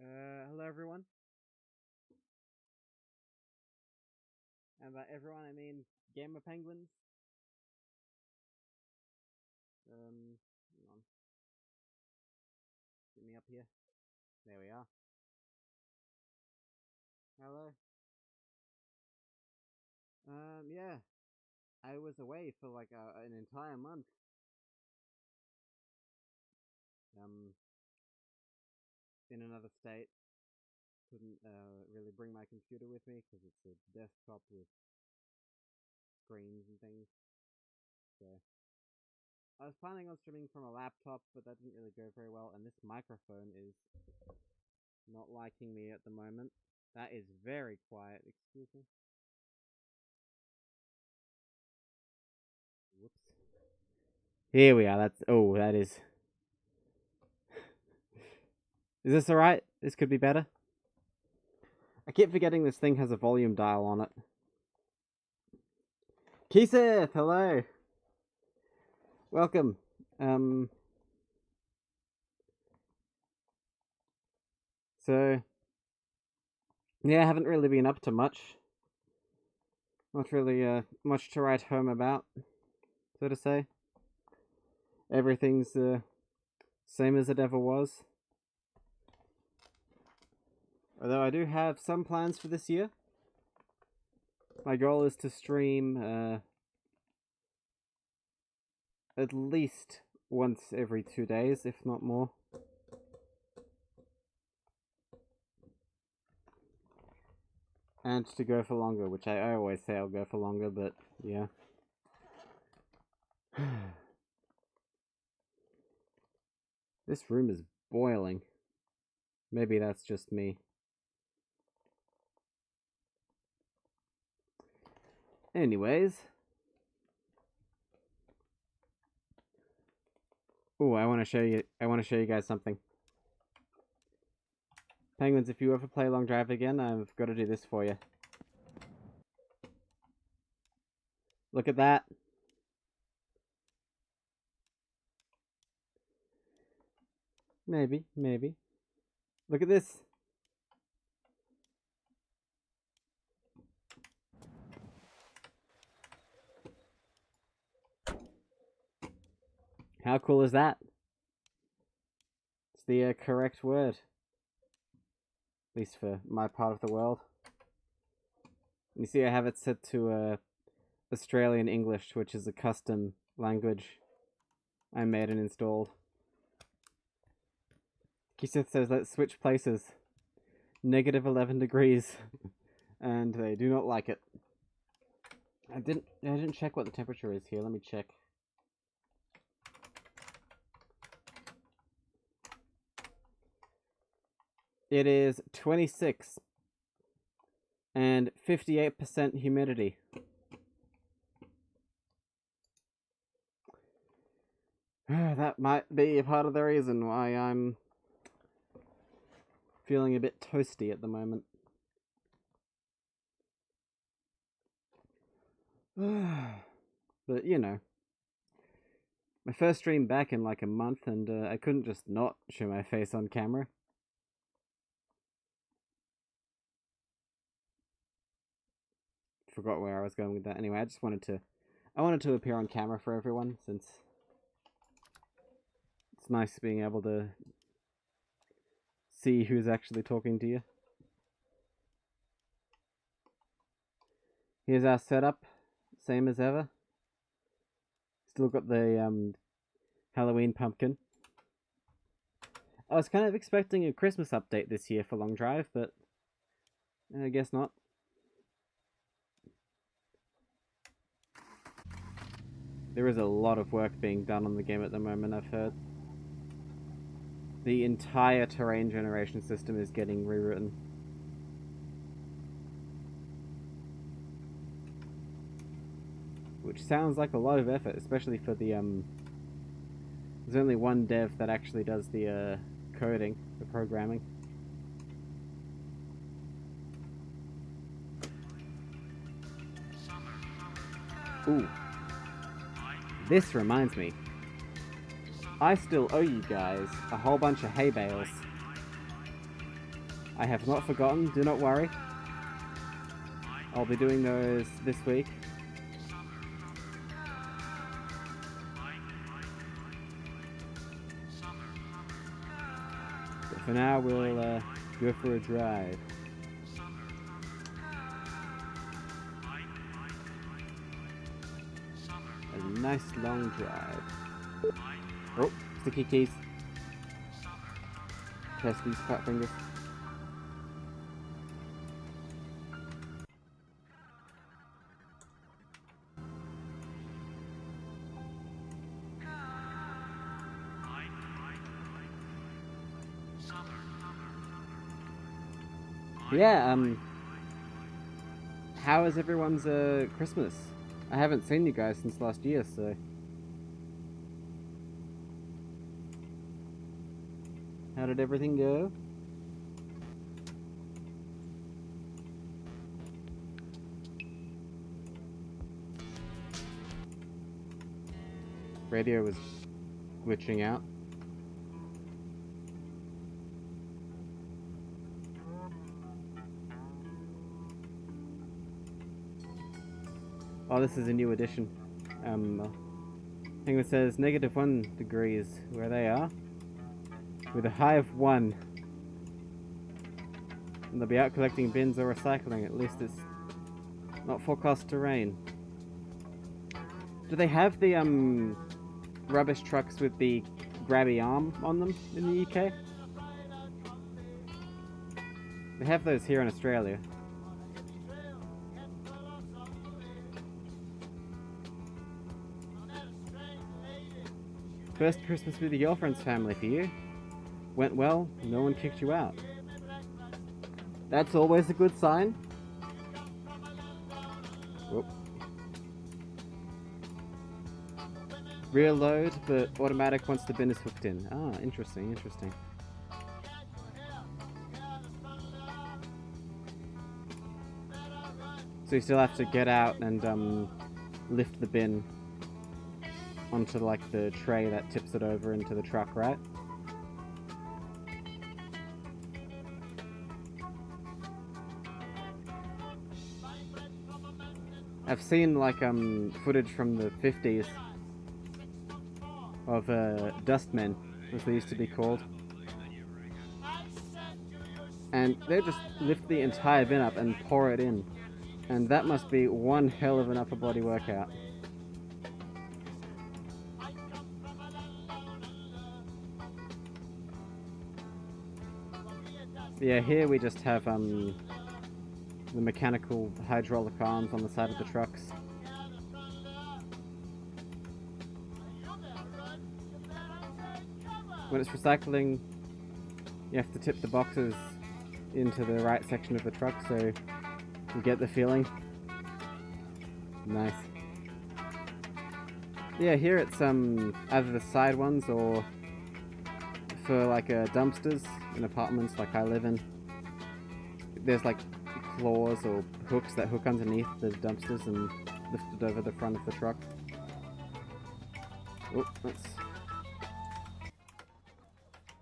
Hello everyone. And by everyone, I mean Gamer Penguins. Hang on. Get me up here. There we are. Hello. Yeah. I was away for like an entire month. Um, in another state. Couldn't really bring my computer with me because it's a desktop with screens and things. So I was planning on streaming from a laptop, but that didn't really go very well. And this microphone is not liking me at the moment. That is very quiet. Excuse me. Whoops. Here we are. That is. Is this alright? This could be better. I keep forgetting this thing has a volume dial on it. Keeseth, hello. Welcome. So yeah, I haven't really been up to much. Not really much to write home about, so to say. Everything's the same as it ever was. Although I do have some plans for this year. My goal is to stream at least once every 2 days, if not more. And to go for longer, which I always say I'll go for longer, but yeah. This room is boiling. Maybe that's just me. Anyways. Oh, I want to show you guys something. Penguins, if you ever play Long Drive again, I've got to do this for you. Look at that. Maybe. Look at this. How cool is that? It's the correct word. At least for my part of the world. You see I have it set to Australian English, which is a custom language I made and installed. Keeseth says, let's switch places. Negative 11 degrees. And they do not like it. I didn't check what the temperature is here. Let me check. It is 26 and 58% humidity. That might be a part of the reason why I'm feeling a bit toasty at the moment. But, you know. My first stream back in like a month, and I couldn't just not show my face on camera. Forgot where I was going with that. Anyway, I wanted to appear on camera for everyone, since it's nice being able to see who's actually talking to you. Here's our setup, same as ever. Still got the Halloween pumpkin. I was kind of expecting a Christmas update this year for Long Drive, but I guess not. There is a lot of work being done on the game at the moment, I've heard. The entire terrain generation system is getting rewritten. Which sounds like a lot of effort, especially for the, There's only one dev that actually does the, coding, the programming. Ooh. This reminds me. I still owe you guys a whole bunch of hay bales. I have not forgotten, do not worry. I'll be doing those this week. But for now, we'll go for a drive. A nice long drive. Oh, sticky keys. Test these fat fingers. Yeah, how is everyone's Christmas? I haven't seen you guys since last year, so... How did everything go? Radio was glitching out. Oh, this is a new edition. Thing that says -1 degrees where they are, with a high of 1. And they'll be out collecting bins or recycling. At least it's not forecast to rain. Do they have the rubbish trucks with the grabby arm on them in the UK? They have those here in Australia. First Christmas with your girlfriend's family for you. Went well, no one kicked you out. That's always a good sign. Whoop. Rear load, but automatic once the bin is hooked in. Ah, interesting, interesting. So you still have to get out and lift the bin onto like the tray that tips it over into the truck, right? I've seen like footage from the 50s of dustmen, as they used to be called, and they just lift the entire bin up and pour it in, and that must be one hell of an upper body workout. Yeah, here we just have the mechanical hydraulic arms on the side of the trucks. When it's recycling, you have to tip the boxes into the right section of the truck so you get the feeling. Nice. Yeah, here it's either the side ones or for like dumpsters in apartments like I live in. There's like claws or hooks that hook underneath the dumpsters and lift it over the front of the truck. Oh, that's...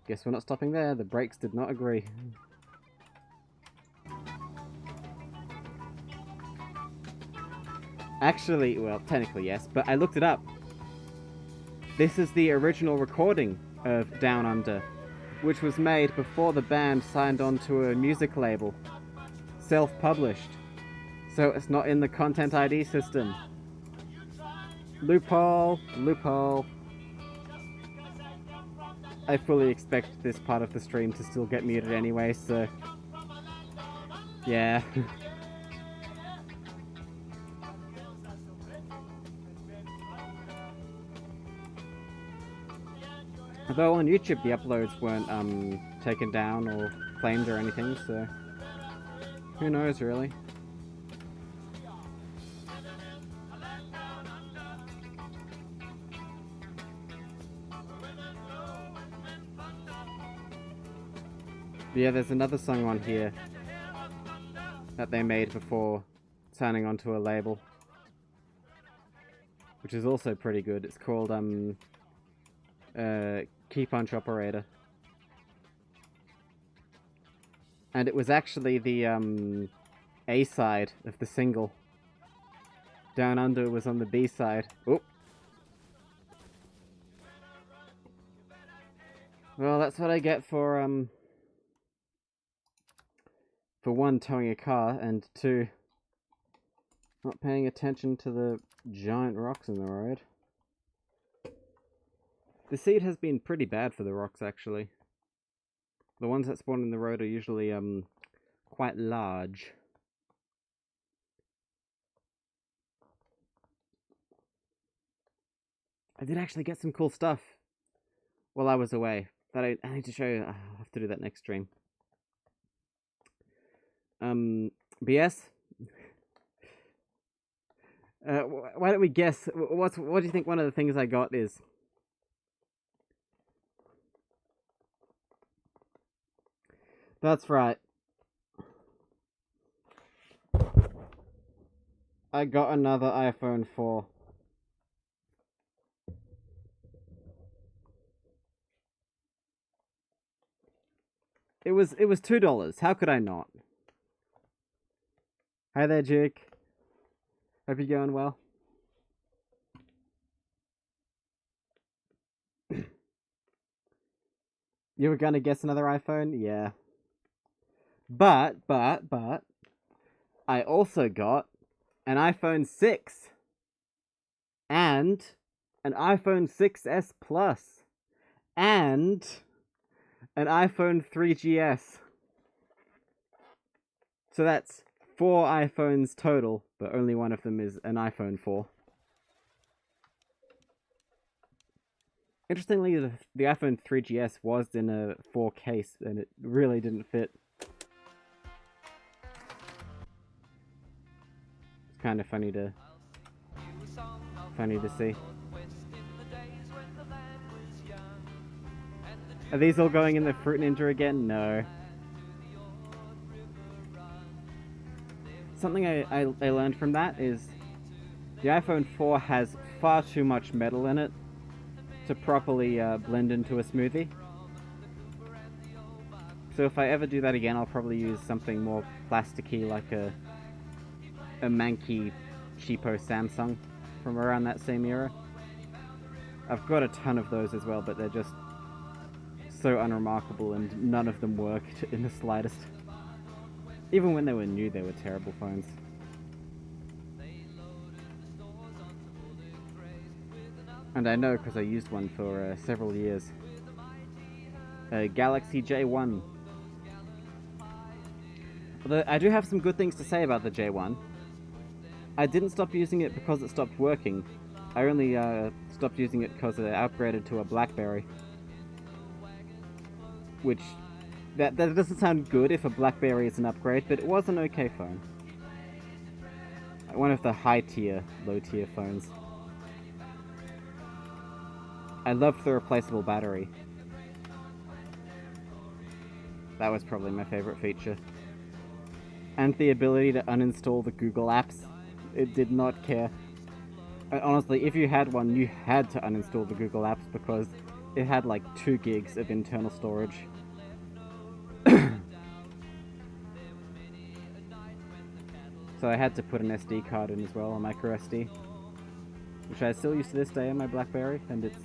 Guess we're not stopping there. The brakes did not agree. Actually, well, technically yes, but I looked it up. This is the original recording of Down Under, which was made before the band signed on to a music label. Self-published. So it's not in the Content ID system. Loophole, loophole. I fully expect this part of the stream to still get muted anyway, so... yeah. Although on YouTube the uploads weren't taken down or claimed or anything, so who knows really. But yeah, there's another song on here that they made before signing onto a label, which is also pretty good. It's called Key Punch Operator. And it was actually the A side of the single. Down Under was on the B side. Oh. Well, that's what I get for one, towing a car, and two, not paying attention to the giant rocks in the road. The seed has been pretty bad for the rocks, actually. The ones that spawn in the road are usually quite large. I did actually get some cool stuff while I was away that I need to show you. I'll have to do that next stream. BS. Why don't we guess? What do you think one of the things I got is? That's right. I got another iPhone 4. It was $2. How could I not? Hi there, Jake. Hope you're going well. You were gonna guess another iPhone? Yeah. But I also got an iPhone 6 and an iPhone 6S Plus and an iPhone 3GS. So that's 4 iPhones total, but only one of them is an iPhone 4. Interestingly, the iPhone 3GS was in a 4 case, and it really didn't fit. It's kind of funny to see. Are these all going in the Fruit Ninja again? No. Something I learned from that is the iPhone 4 has far too much metal in it to properly blend into a smoothie. So if I ever do that again, I'll probably use something more plasticky, like a manky, cheapo Samsung from around that same era. I've got a ton of those as well, but they're just so unremarkable and none of them worked in the slightest. Even when they were new, they were terrible phones. And I know because I used one for several years. A Galaxy J1. Although I do have some good things to say about the J1. I didn't stop using it because it stopped working. I only stopped using it because it upgraded to a BlackBerry. Which, that doesn't sound good if a BlackBerry is an upgrade, but it was an okay phone. One of the high-tier, low-tier phones. I loved the replaceable battery. That was probably my favorite feature. And the ability to uninstall the Google apps. It did not care. And honestly, if you had one, you had to uninstall the Google apps because it had like 2 gigs of internal storage. So I had to put an SD card in as well, a micro SD. Which I still use to this day on my BlackBerry, and it's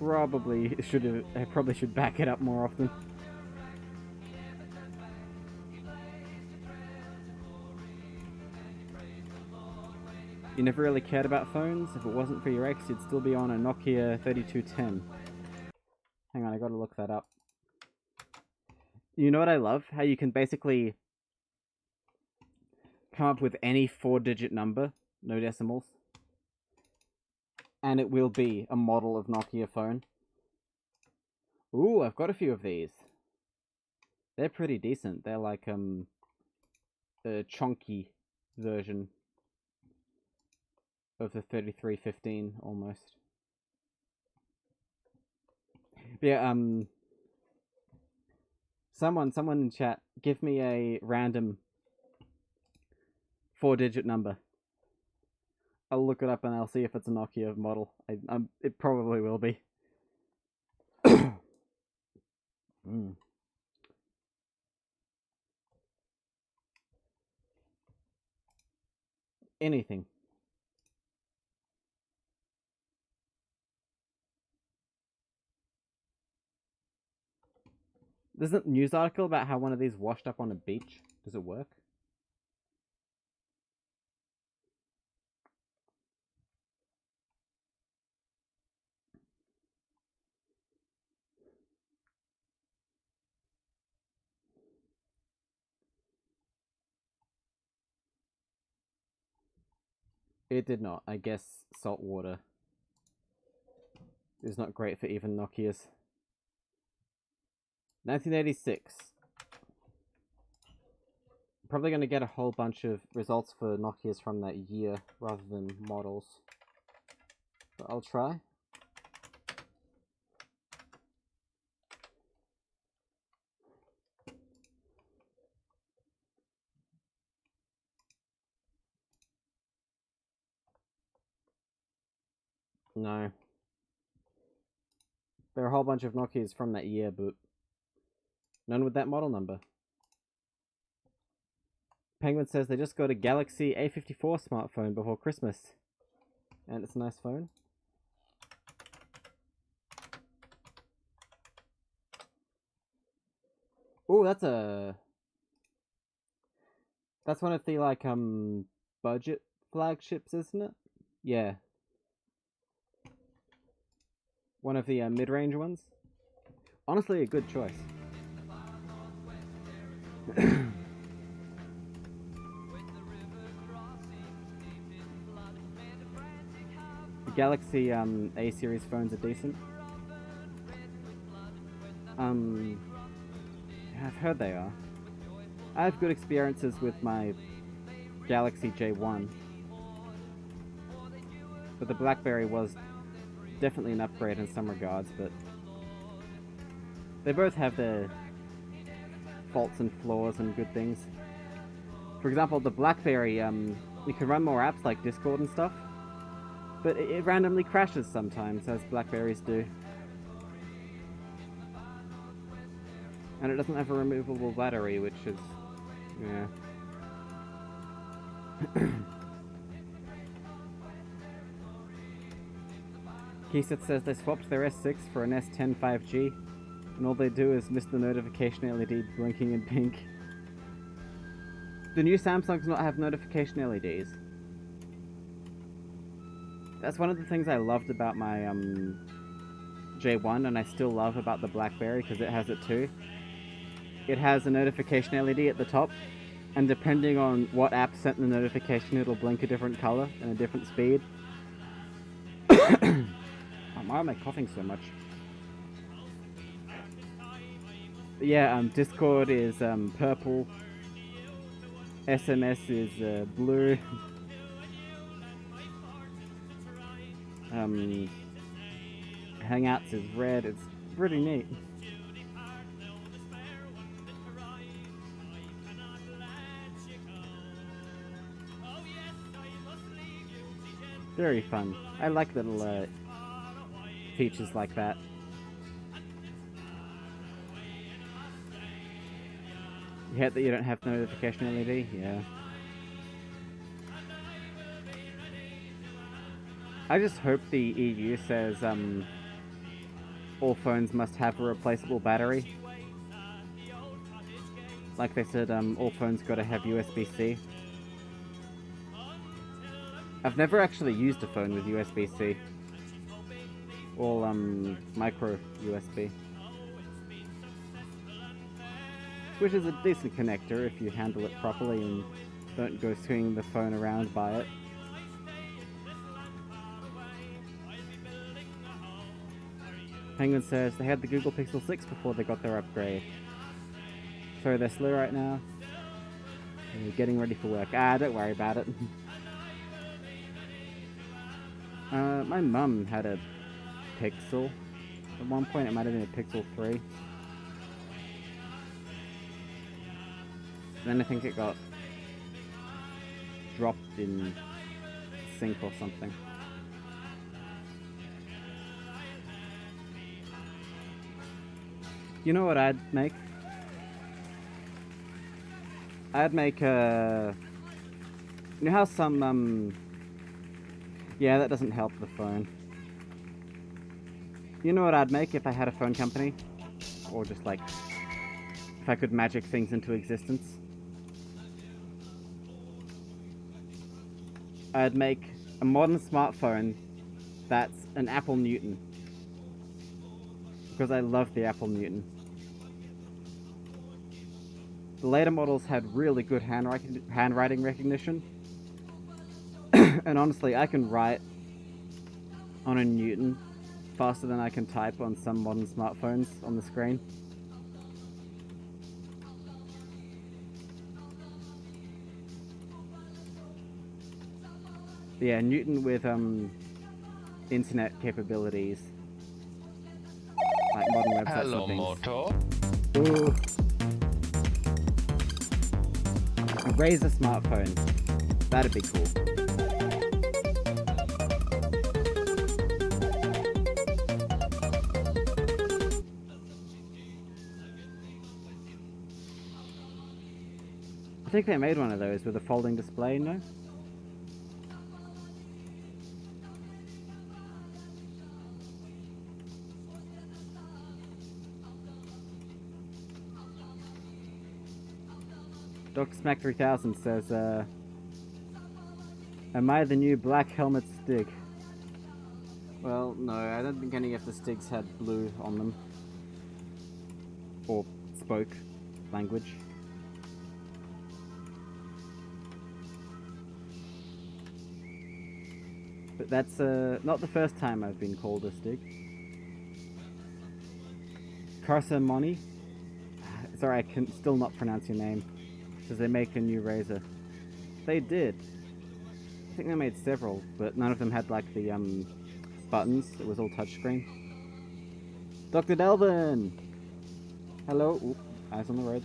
I probably should back it up more often. You never really cared about phones? If it wasn't for your ex, you'd still be on a Nokia 3210. Hang on, I gotta look that up. You know what I love? How you can basically come up with any 4-digit number, no decimals, and it will be a model of Nokia phone. Ooh, I've got a few of these. They're pretty decent. They're like a chunky version of the 3315 almost. Yeah, someone in chat, give me a random 4-digit number. I'll look it up and I'll see if it's a Nokia model. It probably will be. anything. There's a news article about how one of these washed up on a beach. Does it work? It did not. I guess salt water is not great for even Nokias. 1986. Probably going to get a whole bunch of results for Nokias from that year rather than models. But I'll try. No. There are a whole bunch of Nokias from that year, but none with that model number. Penguin says they just got a Galaxy A54 smartphone before Christmas. And it's a nice phone. Oh, that's one of the, like, budget flagships, isn't it? Yeah. One of the mid-range ones. Honestly, a good choice. The Galaxy A series phones are decent. I've heard they are. I have good experiences with my Galaxy J1, but the BlackBerry was definitely an upgrade in some regards, but they both have their faults and flaws and good things. For example, the BlackBerry, you can run more apps like Discord and stuff, but it randomly crashes sometimes, as Blackberries do. And it doesn't have a removable battery, which is... yeah. Keyseth says they swapped their S6 for an S10 5G, and all they do is miss the notification LED blinking in pink. The new Samsungs not have notification LEDs. That's one of the things I loved about my J1, and I still love about the BlackBerry, because it has it too. It has a notification LED at the top, and depending on what app sent the notification, it'll blink a different color and a different speed. Why am I coughing so much? But yeah, Discord is purple. SMS is blue. Hangouts is red. It's pretty neat. Very fun. I like little features like that. You hate that you don't have notification LED? Yeah. I just hope the EU says all phones must have a replaceable battery. Like they said, all phones gotta have USB-C. I've never actually used a phone with USB-C. All micro USB. Which is a decent connector if you handle it properly and don't go swinging the phone around by it. Penguin says they had the Google Pixel 6 before they got their upgrade. So they're slow right now. They're getting ready for work. Don't worry about it. My mum had a Pixel. At one point it might have been a Pixel 3. Then I think it got dropped in sink or something. You know what I'd make? I'd make You know how some, yeah, that doesn't help the phone. You know what I'd make if I had a phone company? Or just like, if I could magic things into existence? I'd make a modern smartphone that's an Apple Newton. Because I love the Apple Newton. The later models had really good handwriting recognition. And honestly, I can write on a Newton faster than I can type on some modern smartphones on the screen. But yeah, Newton with internet capabilities, like modern websites Hello, and things. Moto. Ooh. A Razer smartphone. That'd be cool. I think they made one of those with a folding display, no? Dr. Smack 3000 says, am I the new Black Helmet Stig? Well, no, I don't think any of the Stigs had blue on them. Or spoke language. But that's not the first time I've been called a Stig. Carsamoni? Sorry, I can still not pronounce your name. Says they make a new Razer. They did. I think they made several, but none of them had like the buttons. It was all touchscreen. Dr. Delvin! Hello. Ooh, eyes on the road.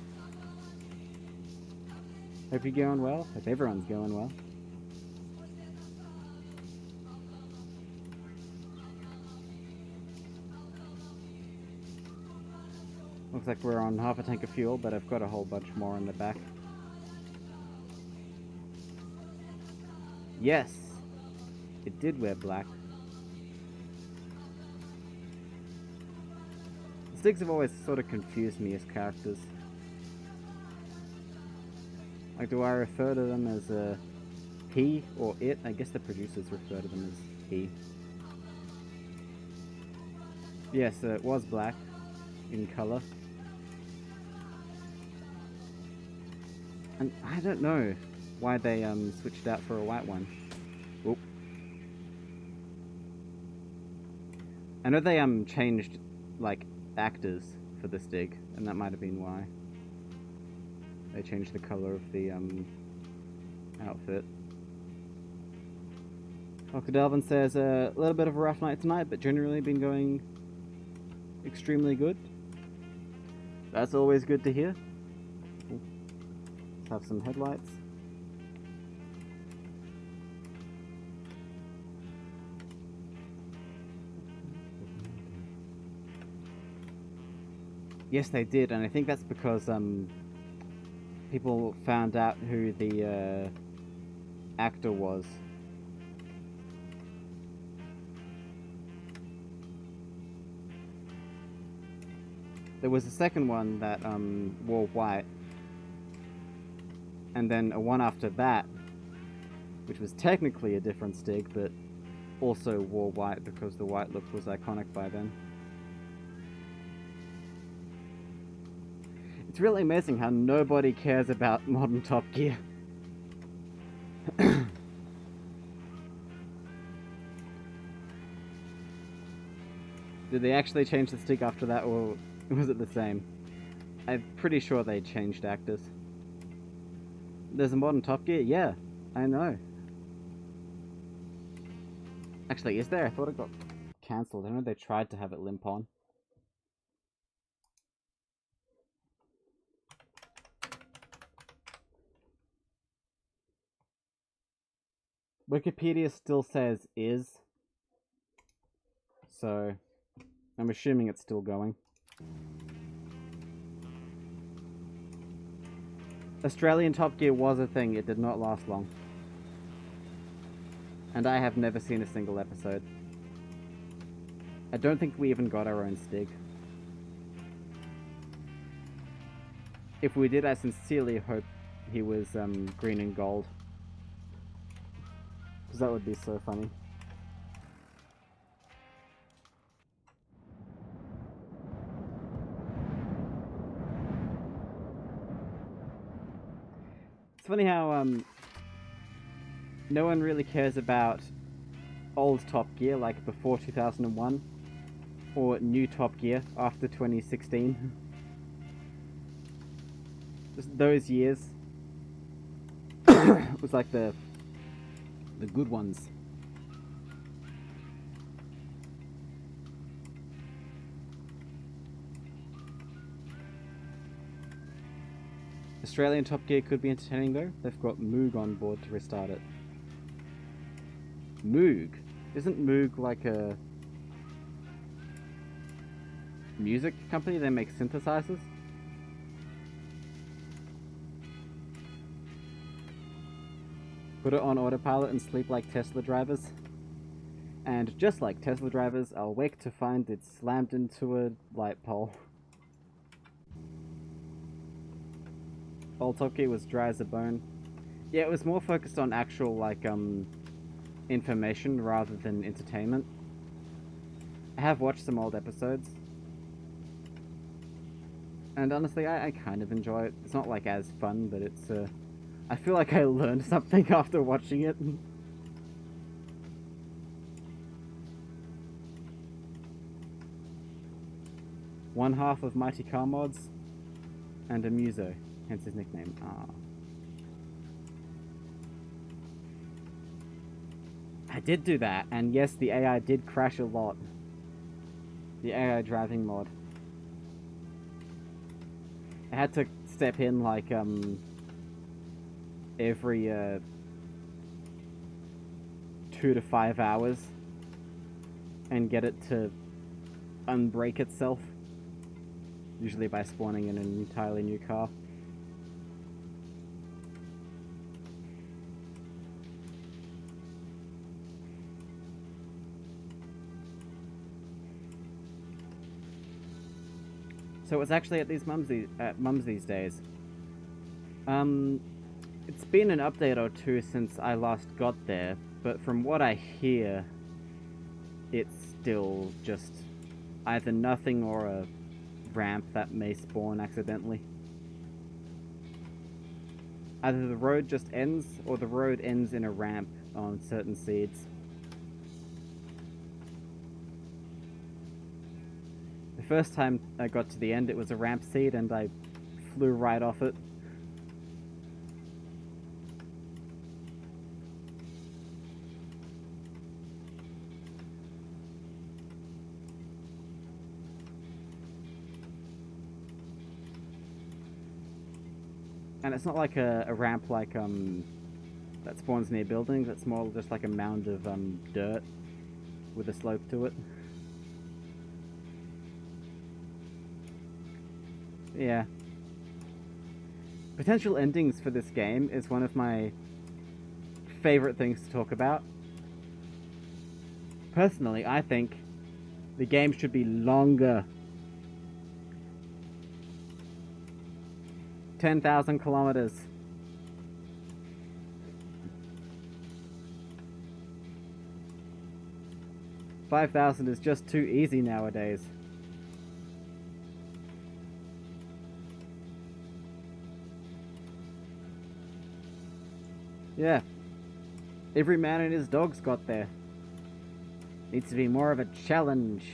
Hope you're going well. Hope everyone's going well. Looks like we're on half a tank of fuel, but I've got a whole bunch more in the back. Yes! It did wear black. The Stigs have always sort of confused me as characters. Like, do I refer to them as a he or it? I guess the producers refer to them as he. Yes, it was black in color. And I don't know why they switched out for a white one. Oop. I know they changed like actors for the Stig, and that might have been why. They changed the color of the outfit. Dr. Delvin says a little bit of a rough night tonight, but generally been going extremely good. That's always good to hear. Let's have some headlights. Yes, they did, and I think that's because people found out who the actor was. There was a second one that wore white, and then a one after that, which was technically a different Stig, but also wore white because the white look was iconic by then. It's really amazing how nobody cares about modern Top Gear. Did they actually change the Stig after that, or was it the same? I'm pretty sure they changed actors. There's a modern Top Gear? Yeah, I know. Actually, is there? I thought it got cancelled. I know they tried to have it limp on. Wikipedia still says is, so I'm assuming it's still going. Australian Top Gear was a thing. It did not last long. And I have never seen a single episode. I don't think we even got our own Stig. If we did, I sincerely hope he was green and gold. Because that would be so funny. It's funny how no one really cares about old Top Gear, like before 2001, or new Top Gear after 2016. Just those years was like the good ones. Australian Top Gear could be entertaining though. They've got Moog on board to restart it. Moog? Isn't Moog like a music company that makes synthesizers? Put it on autopilot and sleep like Tesla drivers. And just like Tesla drivers, I'll wake to find it's slammed into a light pole. Old Top Gear was dry as a bone. Yeah, it was more focused on actual, like, information rather than entertainment. I have watched some old episodes. And honestly, I kind of enjoy it. It's not, like, as fun, but it's, I feel like I learned something after watching it. One half of Mighty Car Mods, and a Muso, hence his nickname. I did do that, and yes, the AI did crash a lot. The AI driving mod. I had to step in, like, every, 2 to 5 hours and get it to unbrake itself. Usually by spawning in an entirely new car. So it's actually at Mums these days. It's been an update or two since I last got there, but from what I hear, it's still just either nothing or a ramp that may spawn accidentally. Either the road just ends, or the road ends in a ramp on certain seeds. The first time I got to the end, it was a ramp seed, and I flew right off it. And it's not like a ramp like that spawns near buildings. It's more just like a mound of dirt with a slope to it. Yeah. Potential endings for this game is one of my favorite things to talk about. Personally, I think the game should be longer. 10,000 kilometers. $5,000 is just too easy nowadays. Yeah. Every man and his dog's got there. Needs to be more of a challenge.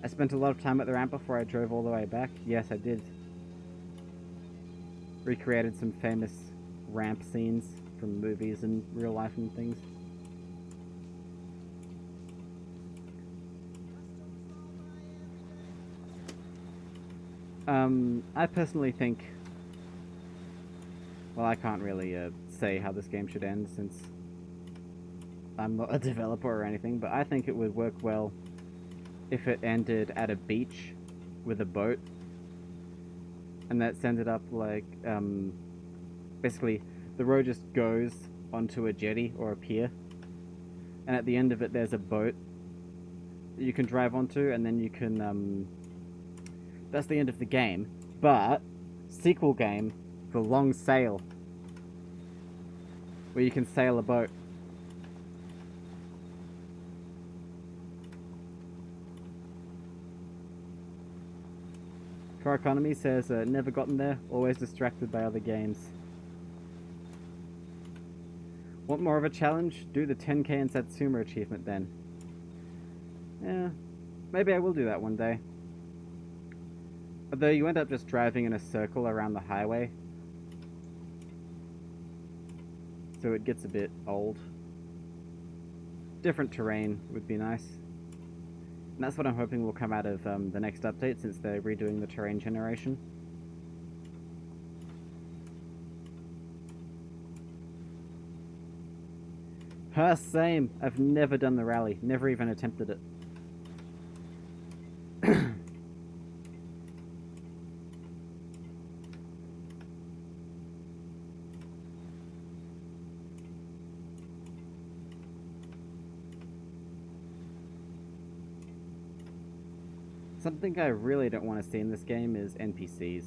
I spent a lot of time at the ramp before I drove all the way back. Yes, I did. Recreated some famous ramp scenes from movies and real life and things. I personally think... Well, I can't really say how this game should end since I'm not a developer or anything, but I think it would work well if it ended at a beach with a boat, and that sends it up like basically the road just goes onto a jetty or a pier, and at the end of it there's a boat that you can drive onto, and then you can that's the end of the game. But sequel game, the Long Sail, where you can sail a boat. Car Economy says, never gotten there, always distracted by other games. Want more of a challenge? Do the 10k in Satsuma achievement then. Yeah, maybe I will do that one day. Although you end up just driving in a circle around the highway, so it gets a bit old. Different terrain would be nice. And that's what I'm hoping will come out of the next update, since they're redoing the terrain generation. Same. I've never done the rally. Never even attempted it. Something I really don't want to see in this game is NPCs.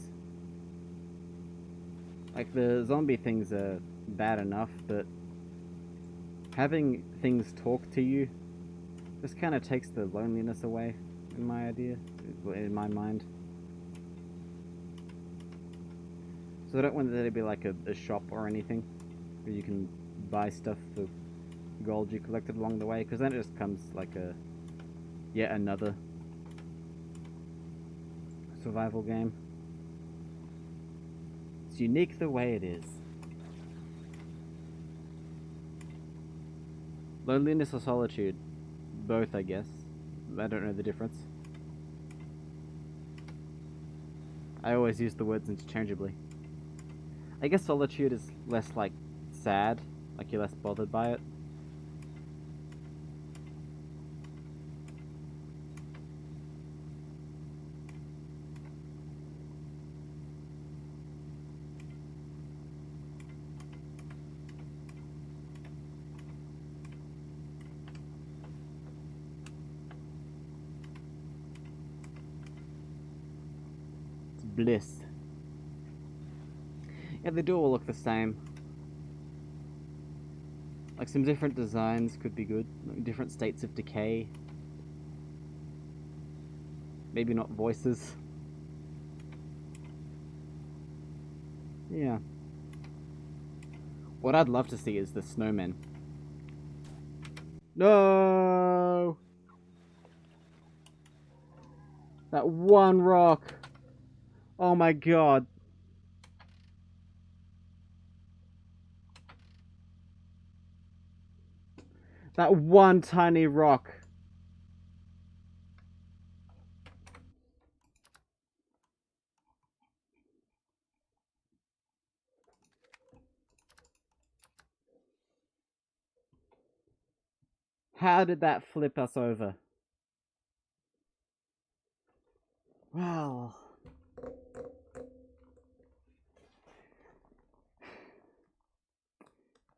Like, the zombie things are bad enough, but having things talk to you just kind of takes the loneliness away, in my mind. So I don't want there to be like a shop or anything where you can buy stuff for gold you collected along the way, because then it just comes like yet another survival game. It's unique the way it is. Loneliness or solitude? Both, I guess. I don't know the difference. I always use the words interchangeably. I guess solitude is less like sad, like you're less bothered by it. It's bliss. Yeah, they do all look the same. Like, some different designs could be good. Like, different states of decay. Maybe not voices. Yeah. What I'd love to see is the snowmen. No! That one rock! Oh my god. That one tiny rock. How did that flip us over? Well...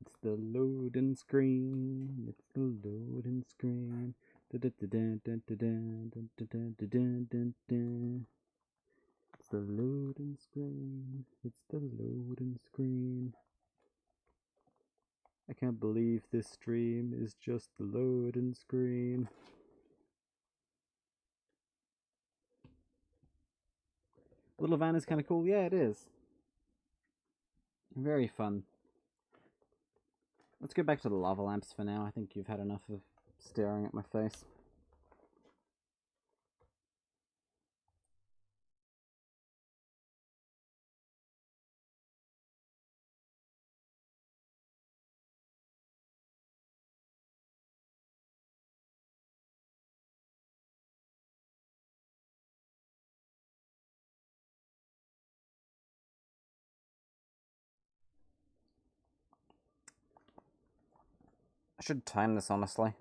It's the loading screen. It's the loading screen. It's the loading screen. It's the loading screen. I can't believe this stream is just the loading screen. Little van is kind of cool. Yeah, it is. Very fun. Let's go back to the lava lamps for now. I think you've had enough of staring at my face. I should time this, honestly.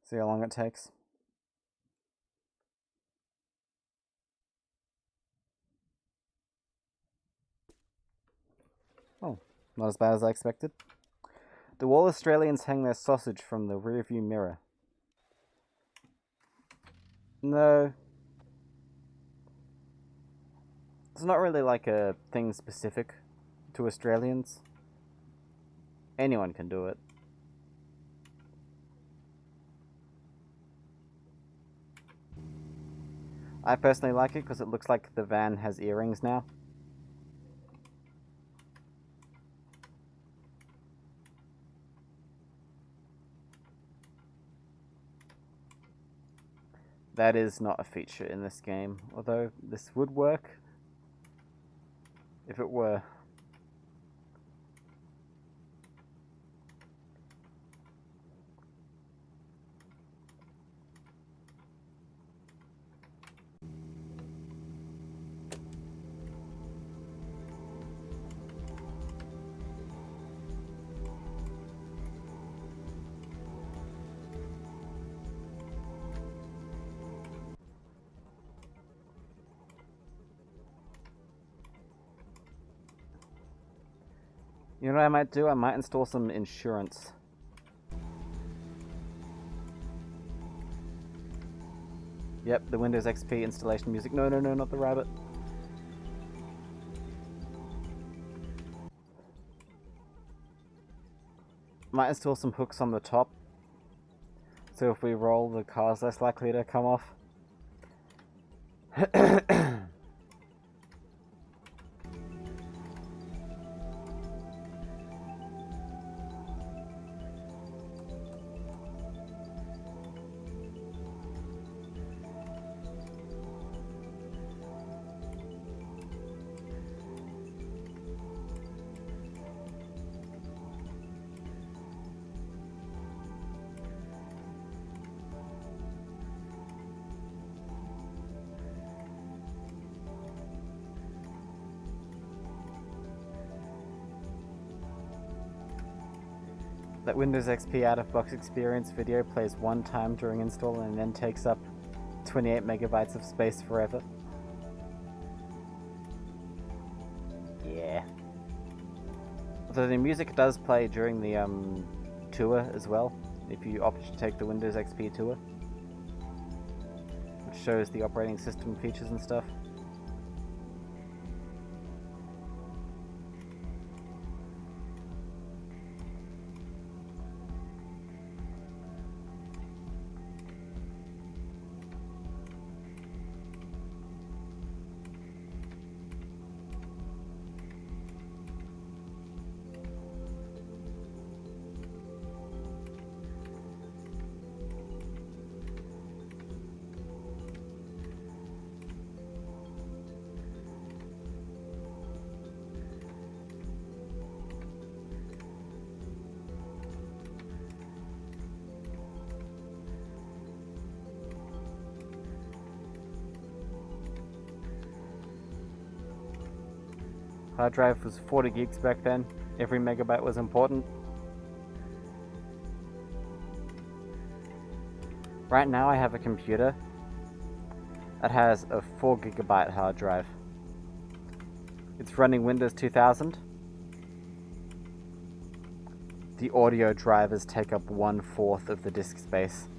See how long it takes. Oh, not as bad as I expected. Do all Australians hang their sausage from the rearview mirror? No. It's not really like a thing specific to Australians. Anyone can do it. I personally like it because it looks like the van has earrings now. That is not a feature in this game, although this would work if it were. You know what I might do? I might install some insurance. Yep, the Windows XP installation music. No, no, no, not the rabbit. Might install some hooks on the top, so if we roll, the car's less likely to come off. That Windows XP out-of-box experience video plays one time during install and then takes up 28 megabytes of space forever. Yeah. Although the music does play during the tour as well, if you opt to take the Windows XP tour, which shows the operating system features and stuff. Hard drive was 40 gigs back then. Every megabyte was important. Right now I have a computer that has a 4 gigabyte hard drive. It's running Windows 2000. The audio drivers take up 1/4 of the disk space.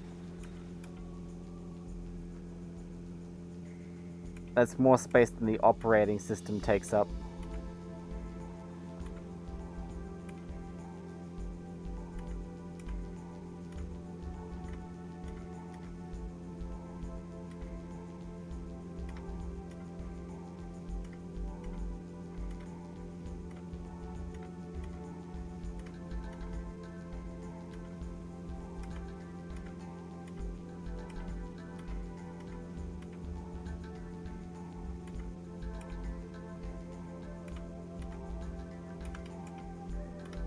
That's more space than the operating system takes up.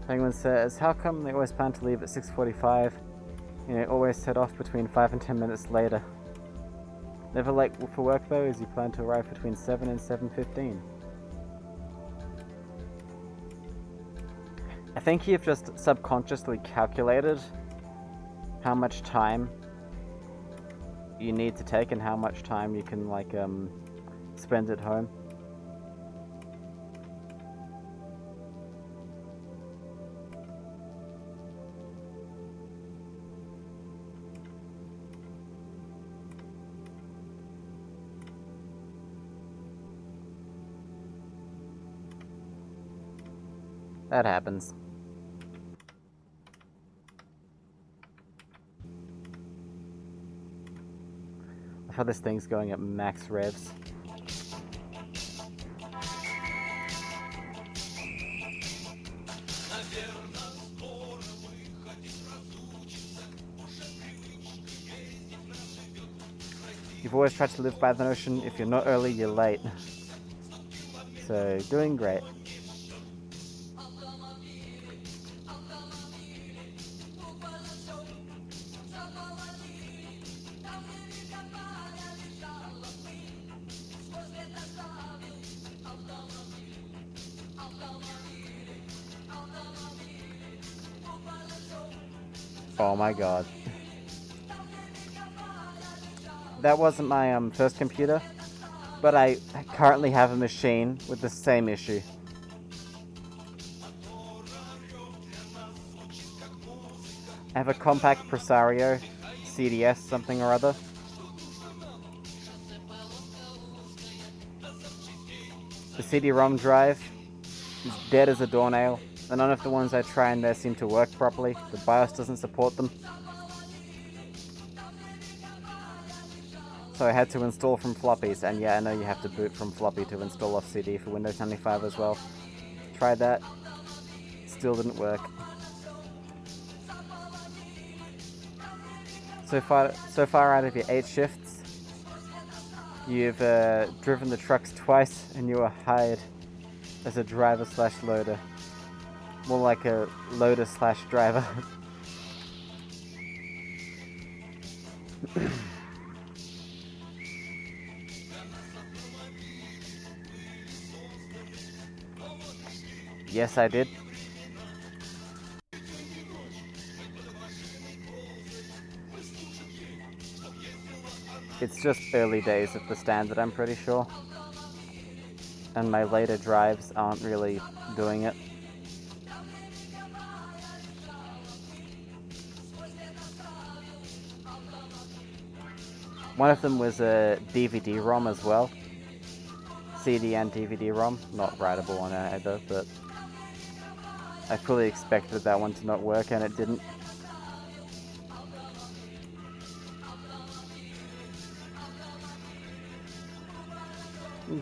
Penguin says, how come they always plan to leave at 6:45? You know, always set off between 5 and 10 minutes later. Never late for work though, as you plan to arrive between 7 and 7:15. I think you've just subconsciously calculated how much time you need to take and how much time you can spend at home. That happens. I how this thing's going at max revs. You've always tried to live by the notion, if you're not early, you're late. So, doing great. Oh my god. That wasn't my first computer, but I currently have a machine with the same issue. I have a compact Presario CDS something or other. The CD-ROM drive is dead as a doornail, and none of the ones I try in there seem to work properly. The BIOS doesn't support them. So I had to install from floppies, and yeah, I know you have to boot from floppy to install off CD for Windows 95 as well. Tried that, still didn't work. So far out of your 8 shifts, you've driven the trucks twice, and you were hired as a driver / loader. More like a loader / driver. Yes, I did. It's just early days of the standard, I'm pretty sure. And my later drives aren't really doing it. One of them was a DVD-ROM as well. CD and DVD-ROM, not writable on either, but I fully expected that one to not work, and it didn't.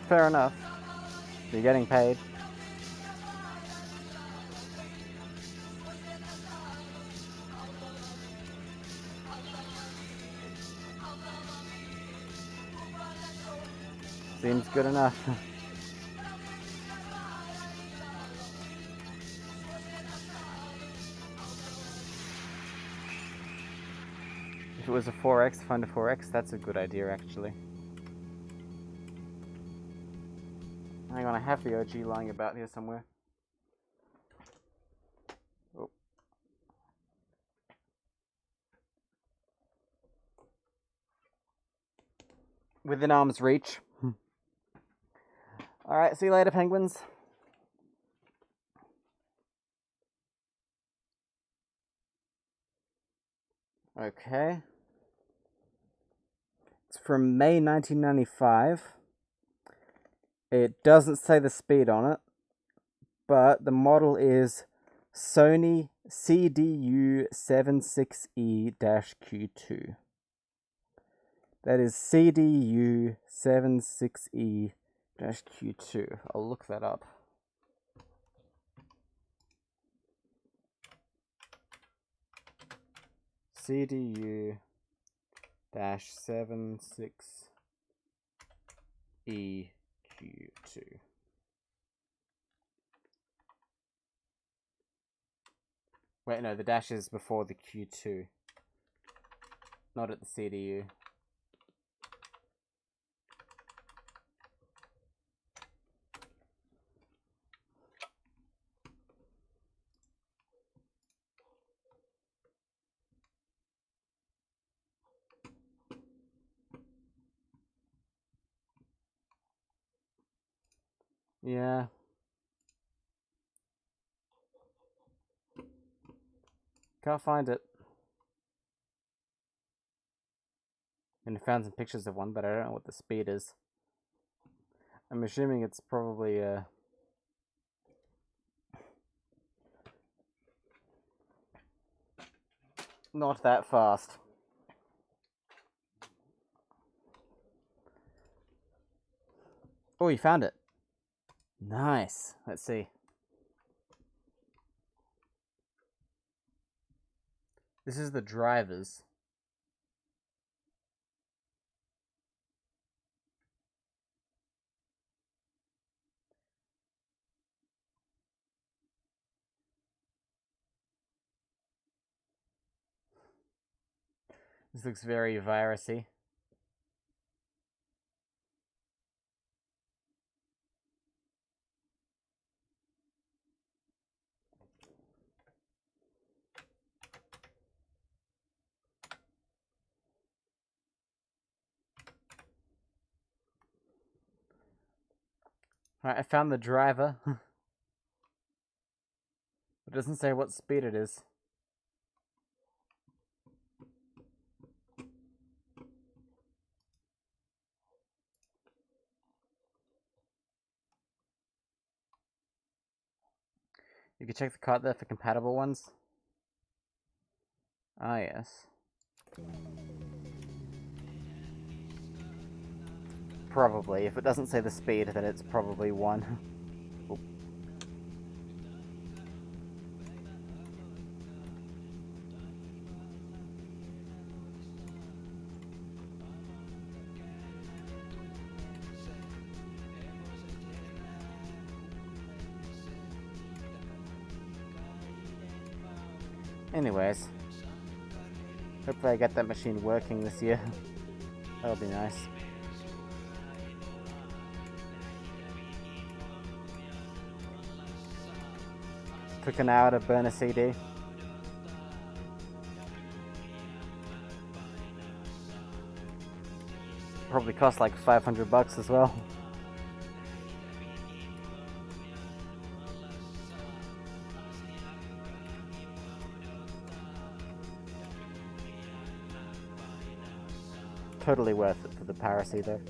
Fair enough. You're getting paid. Seems good enough. If it was a 4X, find a 4X, that's a good idea, actually. Hang on, I have the OG lying about here somewhere. Oh. Within arm's reach. Alright, see you later, penguins. Okay. It's from May 1995. It doesn't say the speed on it, but the model is Sony CDU76E-Q2. That is CDU76E-Q2. I'll look that up. CDU-76E-Q2. Wait, no, the dash is before the Q2. Not at the CDU. Yeah. Can't find it. And I found some pictures of one, but I don't know what the speed is. I'm assuming it's probably Not that fast. Oh, you found it. Nice. Let's see. This is the drivers. This looks very virusy. Alright, I found the driver. It doesn't say what speed it is. You can check the cart there for compatible ones. Ah, yes. Probably. If it doesn't say the speed, then it's probably 1. Anyways. Hopefully I get that machine working this year. That'll be nice. Took an hour to burn a CD. Probably cost like $500 as well. Totally worth it for the piracy though.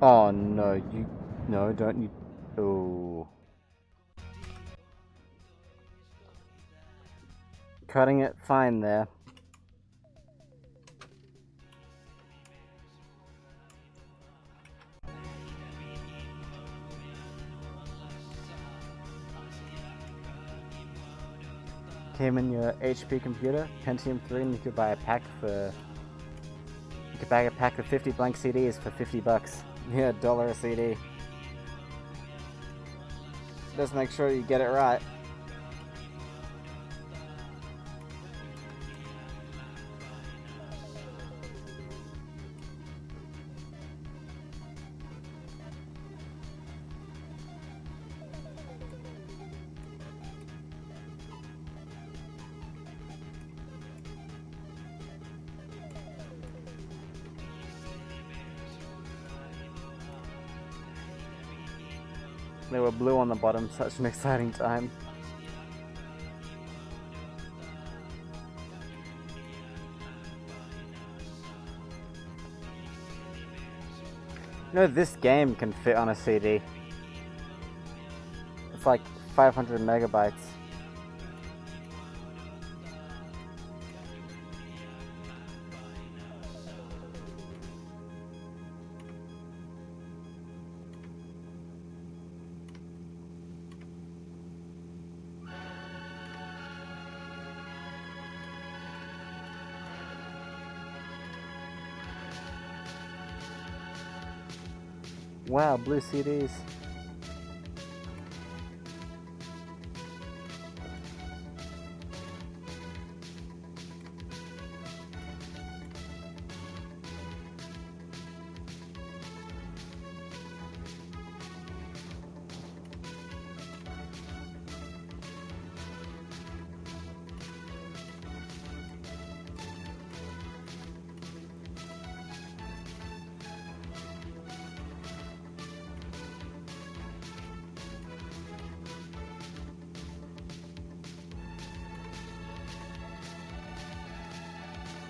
Oh no, no, don't you... Oh. Cutting it fine there. Came in your HP computer, Pentium 3, and you could buy a pack for... You could buy a pack of 50 blank CDs for $50. Yeah, $1 a CD. Just make sure you get it right. They were blue on the bottom, such an exciting time. You know, this game can fit on a CD. It's like 500 megabytes. Wow, blue CDs.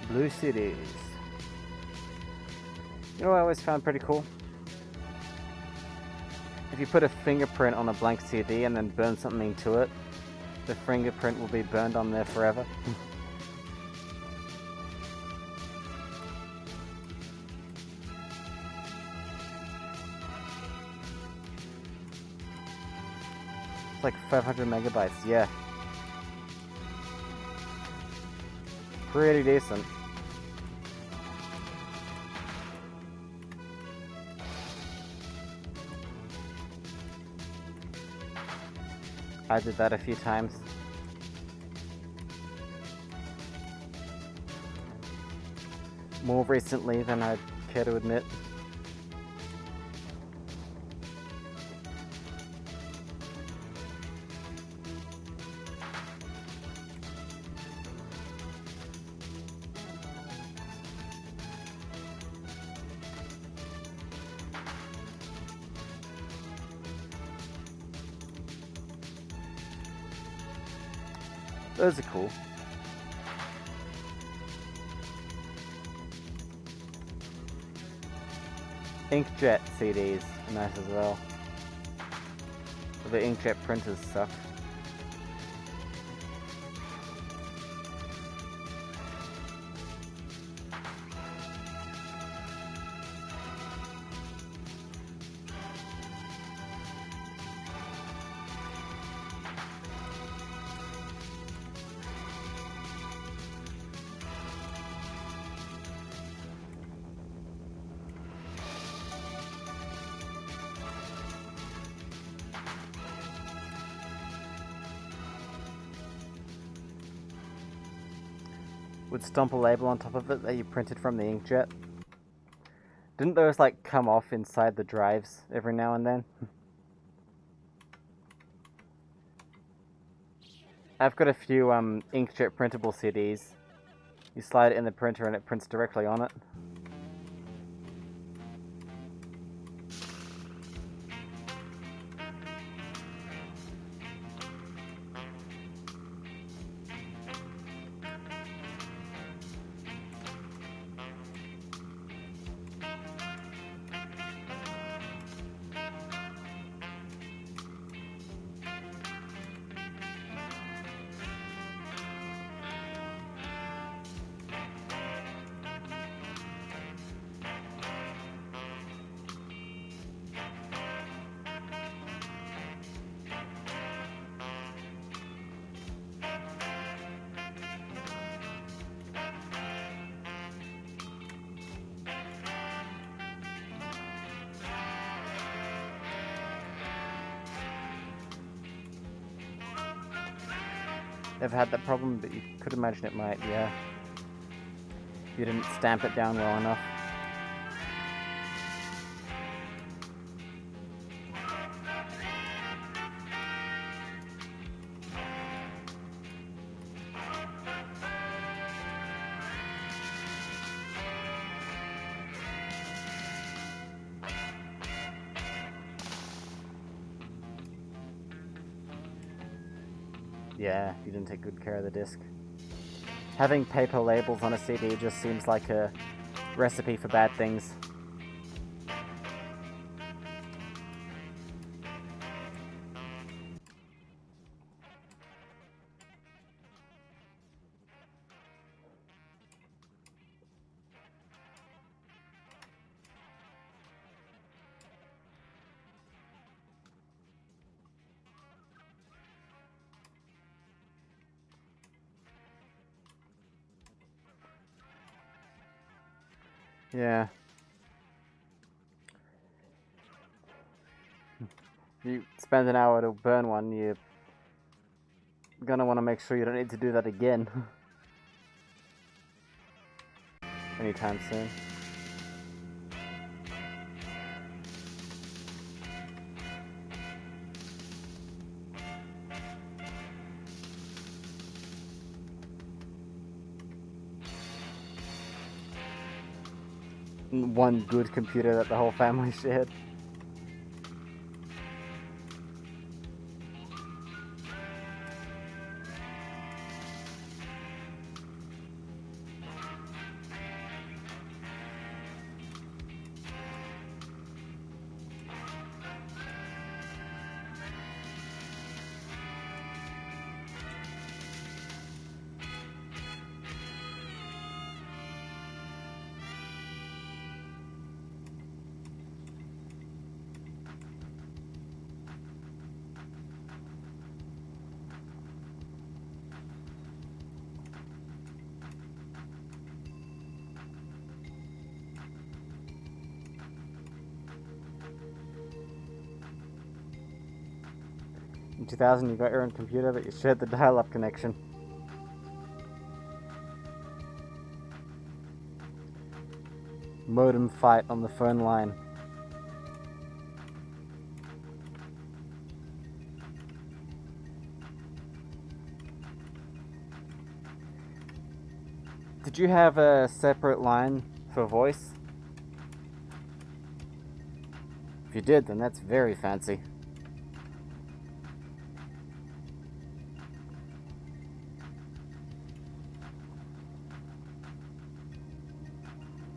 Blue CDs. You know what I always found pretty cool? If you put a fingerprint on a blank CD and then burn something to it, the fingerprint will be burned on there forever. It's like 500 megabytes, yeah. Pretty decent. I did that a few times. More recently than I'd care to admit. Those are cool. Inkjet CDs are nice as well. The inkjet printers suck. Would stomp a label on top of it that you printed from the inkjet. Didn't those like come off inside the drives every now and then? I've got a few inkjet printable CDs. You slide it in the printer and it prints directly on it. Never had that problem, but you could imagine it might, yeah. You didn't stamp it down well enough. Yeah, you didn't take good care of the disc. Having paper labels on a CD just seems like a recipe for bad things. Yeah. If you spend an hour to burn one, you're gonna want to make sure you don't need to do that again. Anytime soon. One good computer that the whole family shared. In 2000 you got your own computer, but you shared the dial-up connection. Modem fight on the phone line. Did you have a separate line for voice? If you did, then that's very fancy.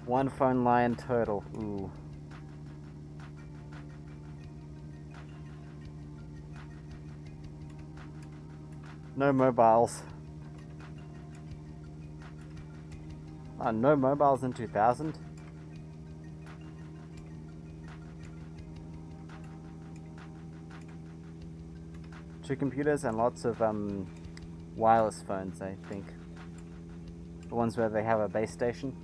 One phone line total. Ooh. No mobiles. No mobiles in 2000? Two computers and lots of wireless phones, I think. The ones where they have a base station.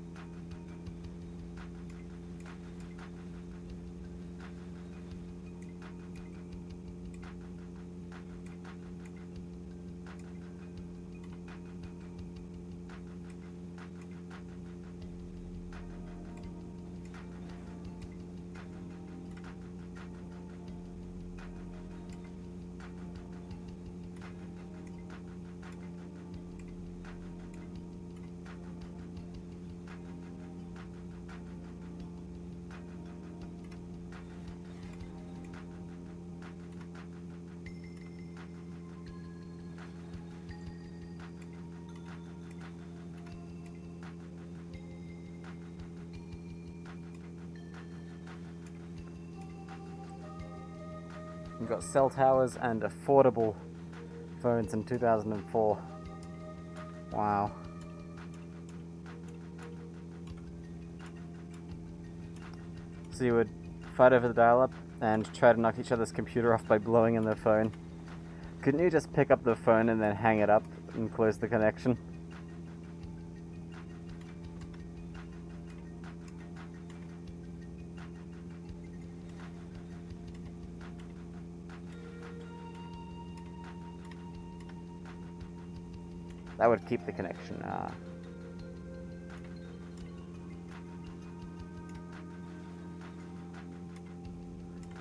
You've got cell towers and affordable phones in 2004. Wow. So you would fight over the dial-up and try to knock each other's computer off by blowing in their phone. Couldn't you just pick up the phone and then hang it up and close the connection? That would keep the connection.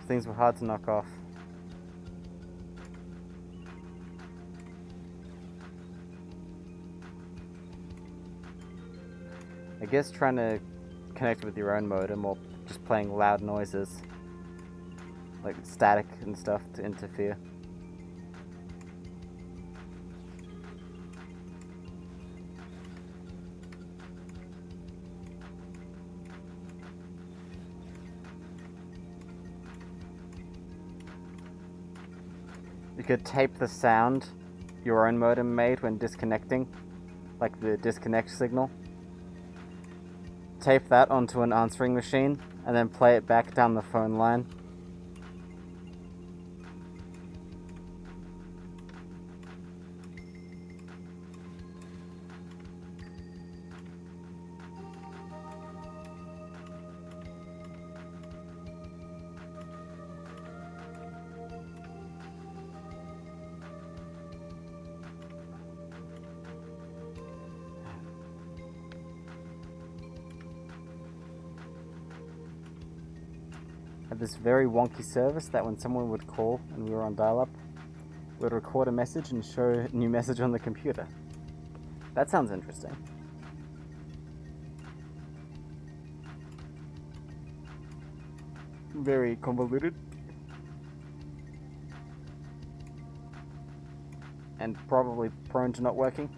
Things were hard to knock off. I guess trying to connect with your own modem or just playing loud noises, like static and stuff, to interfere. You could tape the sound your own modem made when disconnecting, like the disconnect signal. Tape that onto an answering machine, and then play it back down the phone line. Had this very wonky service that when someone would call and we were on dial-up, we would record a message and show a new message on the computer. That sounds interesting. Very convoluted. And probably prone to not working.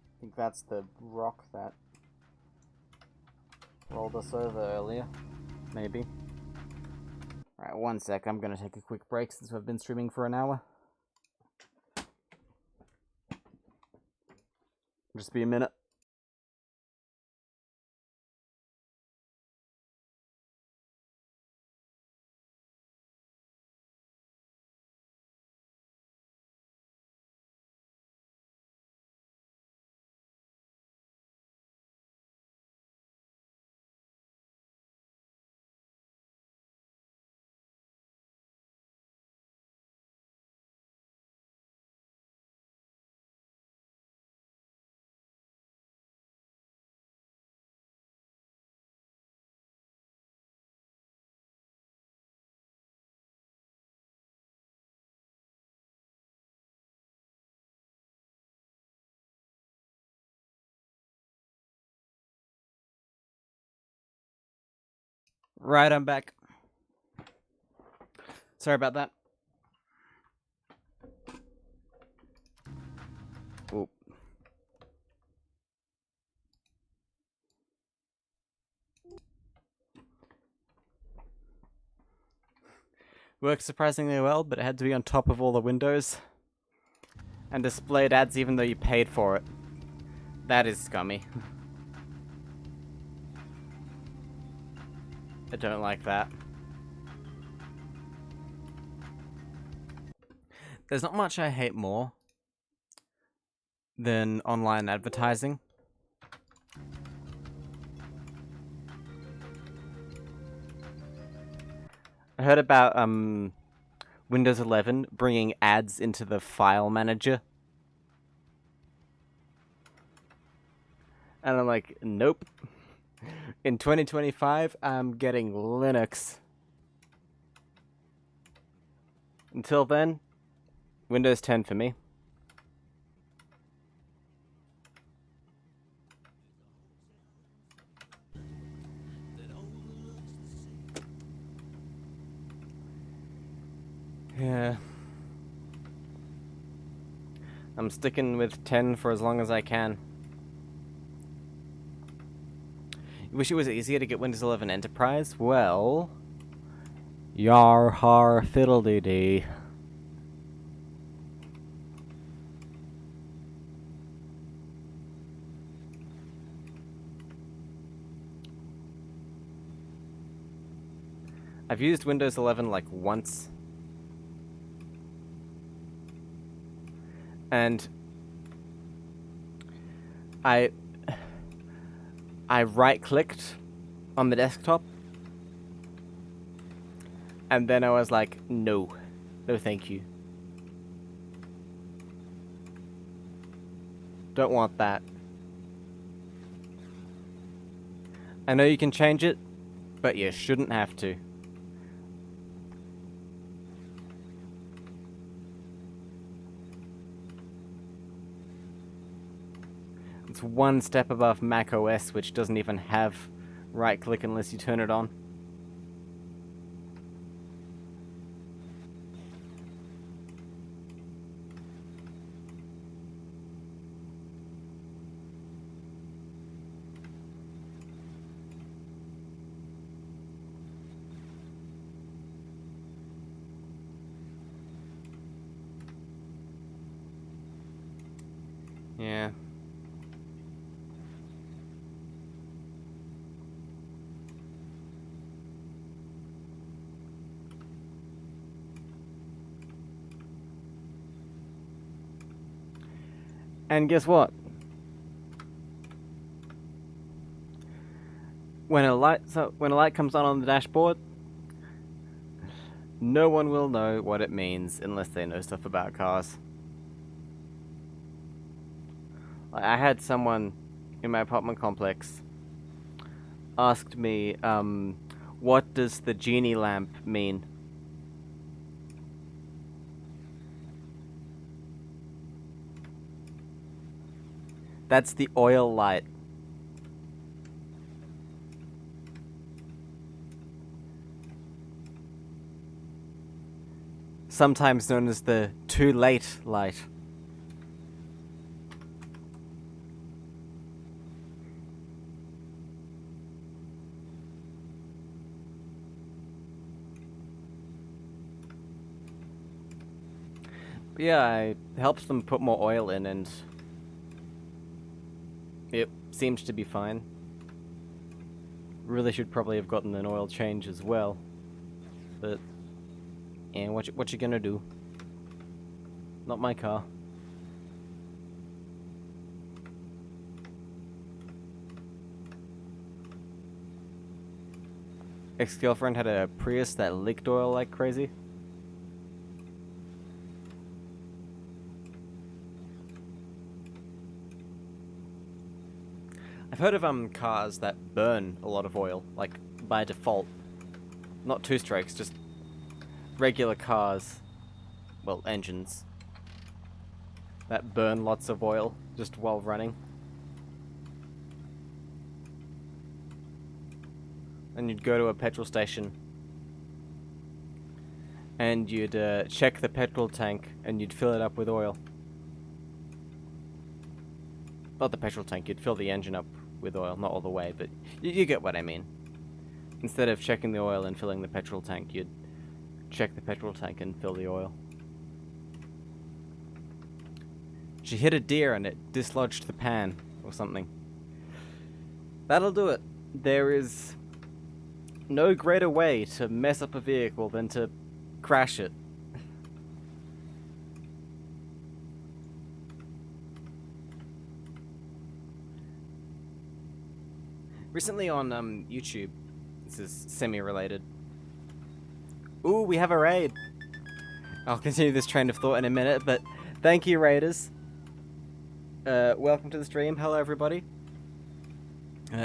I think that's the rock that rolled us over earlier. Maybe. Alright, one sec. I'm gonna take a quick break since I've been streaming for an hour. Just be a minute. Right, I'm back. Sorry about that. Oop. Worked surprisingly well, but it had to be on top of all the windows. And displayed ads even though you paid for it. That is scummy. I don't like that. There's not much I hate more than online advertising. I heard about Windows 11 bringing ads into the file manager. And I'm like, nope. In 2025, I'm getting Linux. Until then, Windows 10 for me. Yeah. I'm sticking with 10 for as long as I can. You wish it was easier to get Windows 11 Enterprise? Well... Yar har fiddle-dee-dee. I've used Windows 11 like once. And I right-clicked on the desktop, and then I was like, no, thank you. Don't want that. I know you can change it, but you shouldn't have to. It's one step above Mac OS, which doesn't even have right-click unless you turn it on. Yeah. And guess what? When a light comes on the dashboard, no one will know what it means unless they know stuff about cars. I had someone in my apartment complex asked me, what does the genie lamp mean? That's the oil light. Sometimes known as the too late light. But yeah, I helped them put more oil in, and it seemed to be fine. Really should probably have gotten an oil change as well, but yeah, what you gonna do? Not my car. Ex-girlfriend had a Prius that leaked oil like crazy. I've heard of cars that burn a lot of oil, like by default. Not two-strokes, just regular cars. Well, engines. That burn lots of oil just while running. and you'd go to a petrol station, and you'd check the petrol tank, and you'd fill it up with oil. Not the petrol tank, you'd fill the engine up with oil, not all the way, but you get what I mean. Instead of checking the oil and filling the petrol tank, you'd check the petrol tank and fill the oil. She hit a deer and it dislodged the pan, or something. That'll do it. There is no greater way to mess up a vehicle than to crash it. Recently on YouTube, this is semi-related. Ooh, we have a raid. I'll continue this train of thought in a minute, but thank you, raiders. Welcome to the stream. Hello, everybody.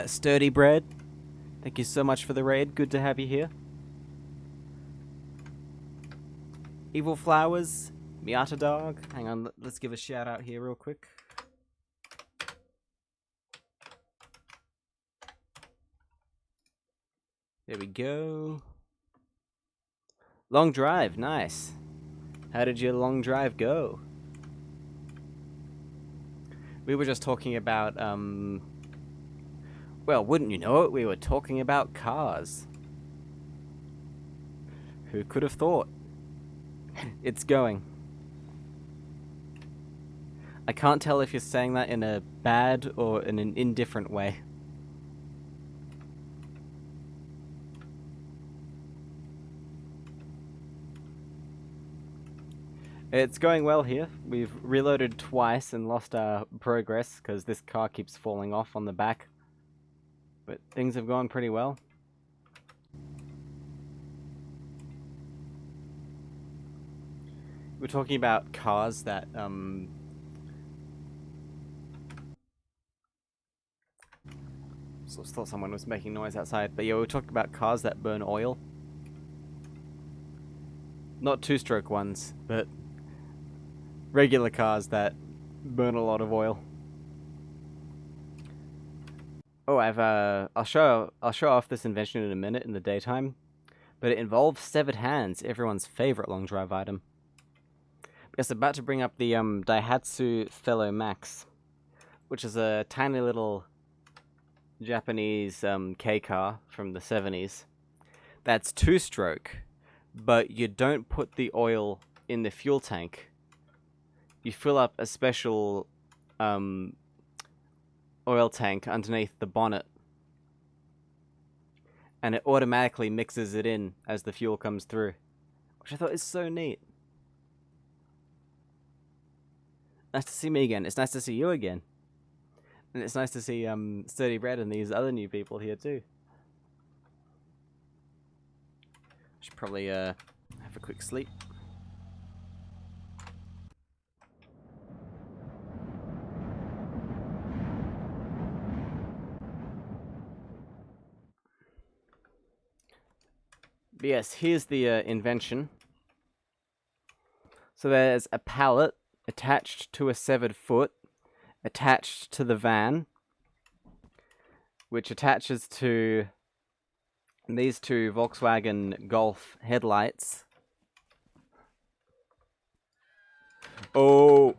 Sturdy Bread, thank you so much for the raid. Good to have you here. Evil Flowers, Miata Dog. Hang on, let's give a shout out here real quick. There we go. Long drive, nice. How did your long drive go? We were just talking about, well, wouldn't you know it, we were talking about cars. Who could have thought? It's going. I can't tell if you're saying that in a bad or in an indifferent way. It's going well here. We've reloaded twice and lost our progress because this car keeps falling off on the back. But things have gone pretty well. We're talking about cars that, so thought someone was making noise outside. But yeah, we were talking about cars that burn oil. Not two-stroke ones, but regular cars that burn a lot of oil. Oh, I'll show off this invention in a minute in the daytime, but it involves severed hands, everyone's favorite long drive item. It's about to bring up the Daihatsu Fellow Max, which is a tiny little Japanese K car from the 70s. That's two-stroke, but you don't put the oil in the fuel tank. You fill up a special oil tank underneath the bonnet, and it automatically mixes it in as the fuel comes through, which I thought is so neat. Nice to see me again. It's nice to see you again. And it's nice to see Sturdy Bread and these other new people here too. Should probably have a quick sleep. But yes, here's the invention. So there's a pallet attached to a severed foot, attached to the van, which attaches to these two Volkswagen Golf headlights. Oh!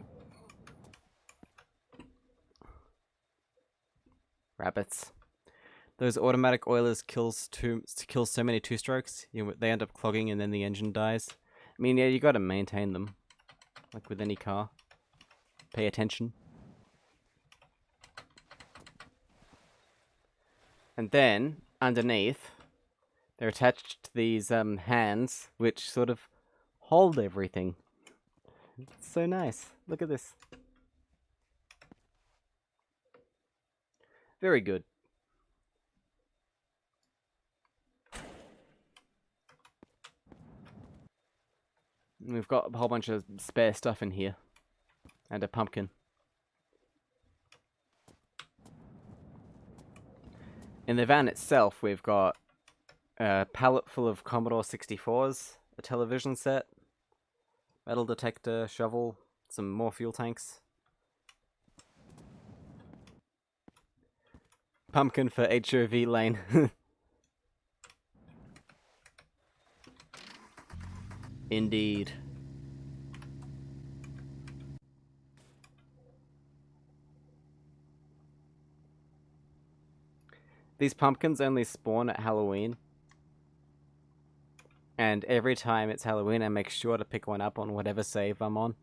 Rabbits. Those automatic oilers kill so many two-strokes. They end up clogging and then the engine dies. I mean, yeah, you gotta maintain them. Like with any car. Pay attention. And then, underneath, they're attached to these hands, which sort of hold everything. It's so nice. Look at this. Very good. We've got a whole bunch of spare stuff in here. And a pumpkin. In the van itself, we've got a pallet full of Commodore 64s, a television set, metal detector, shovel, some more fuel tanks. Pumpkin for HOV lane. Indeed. These pumpkins only spawn at Halloween. And every time it's Halloween, I make sure to pick one up on whatever save I'm on.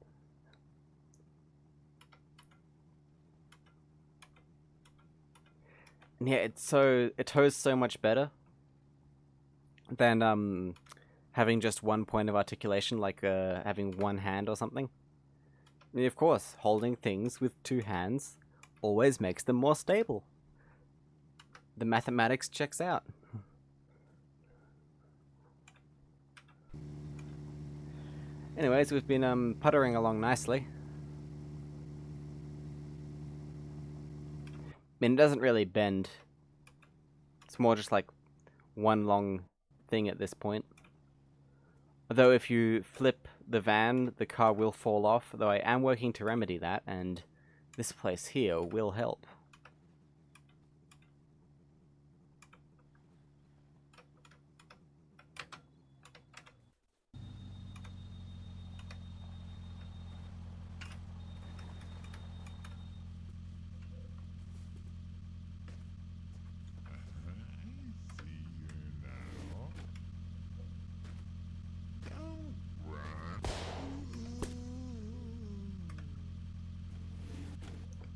And yeah, it tows so much better than having just one point of articulation, like having one hand or something. And of course, holding things with two hands always makes them more stable. The mathematics checks out. Anyways, we've been puttering along nicely. I mean, it doesn't really bend. It's more just like one long thing at this point. Although if you flip the van, the car will fall off, though I am working to remedy that, and this place here will help.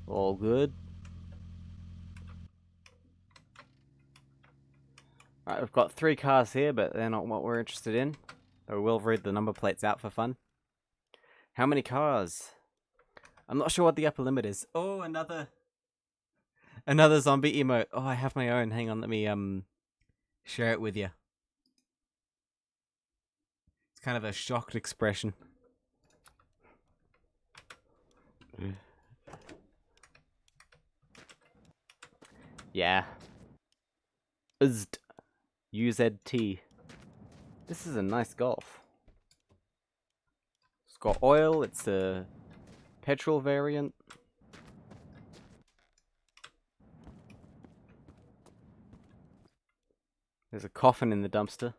All good. Alright, we've got 3 cars here, but they're not what we're interested in. Though we'll read the number plates out for fun. How many cars? I'm not sure what the upper limit is. Oh, another zombie emote. Oh, I have my own. Hang on, let me share it with you. It's kind of a shocked expression. Yeah. UZT. UZT. This is a nice Golf. It's got oil, it's a petrol variant. There's a coffin in the dumpster.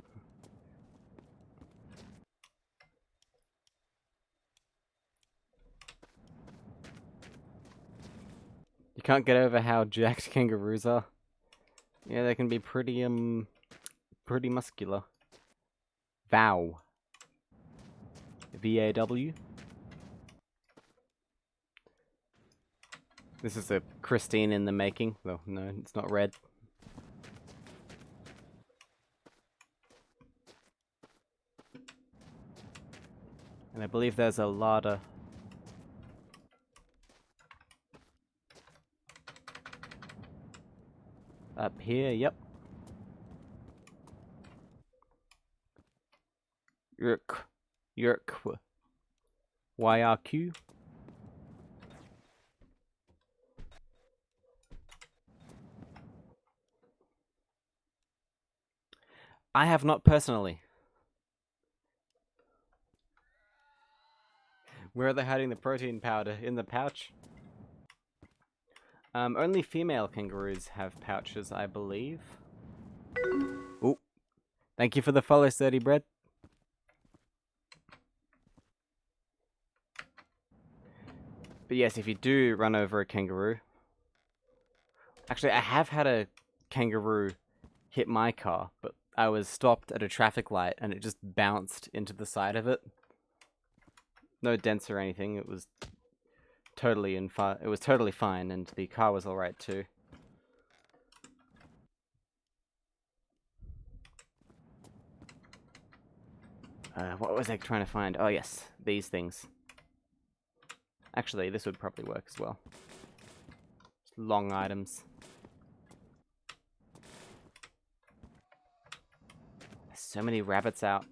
You can't get over how jacked kangaroos are. Yeah, they can be pretty muscular. VAW. VAW. This is a Christine in the making. Well, no, it's not red. And I believe there's a larder. Up here, yep. Yerk. YRQ. I have not personally. Where are they hiding the protein powder? In the pouch? Only female kangaroos have pouches, I believe. Oh, thank you for the follow, Sturdy Bread. But yes, if you do run over a kangaroo... Actually, I have had a kangaroo hit my car, but I was stopped at a traffic light and it just bounced into the side of it. No dents or anything, it was totally fine, and the car was alright too. What was I trying to find? Oh yes, these things. Actually, this would probably work as well. Just long items. There's so many rabbits out.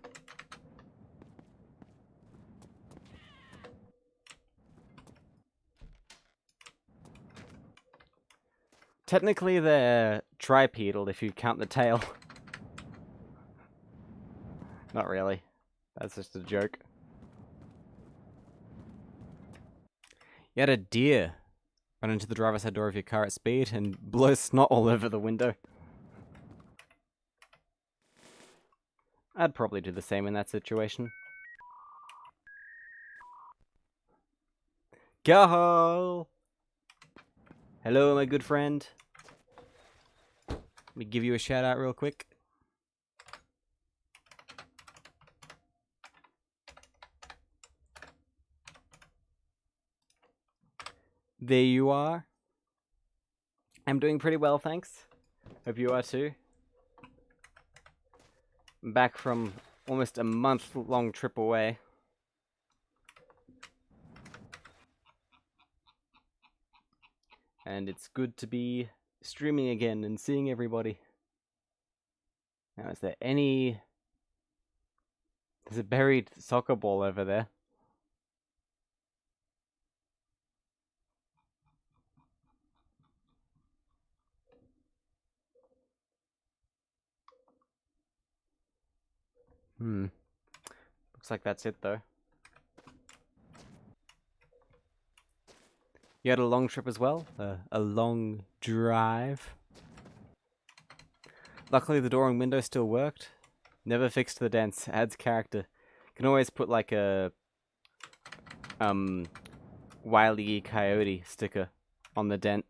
Technically, they're tripedal if you count the tail. Not really. That's just a joke. You had a deer run into the driver's side door of your car at speed and blow snot all over the window. I'd probably do the same in that situation. Carl! Hello, my good friend. Let me give you a shout out real quick. There you are. I'm doing pretty well, thanks. Hope you are too. I'm back from almost a month-long trip away. And it's good to be streaming again and seeing everybody. Now, is there any... There's a buried soccer ball over there. Looks like that's it, though. You had a long trip as well? A long drive? Luckily, the door and window still worked. Never fixed the dents. Adds character. Can always put like a Wile E. Coyote sticker on the dent.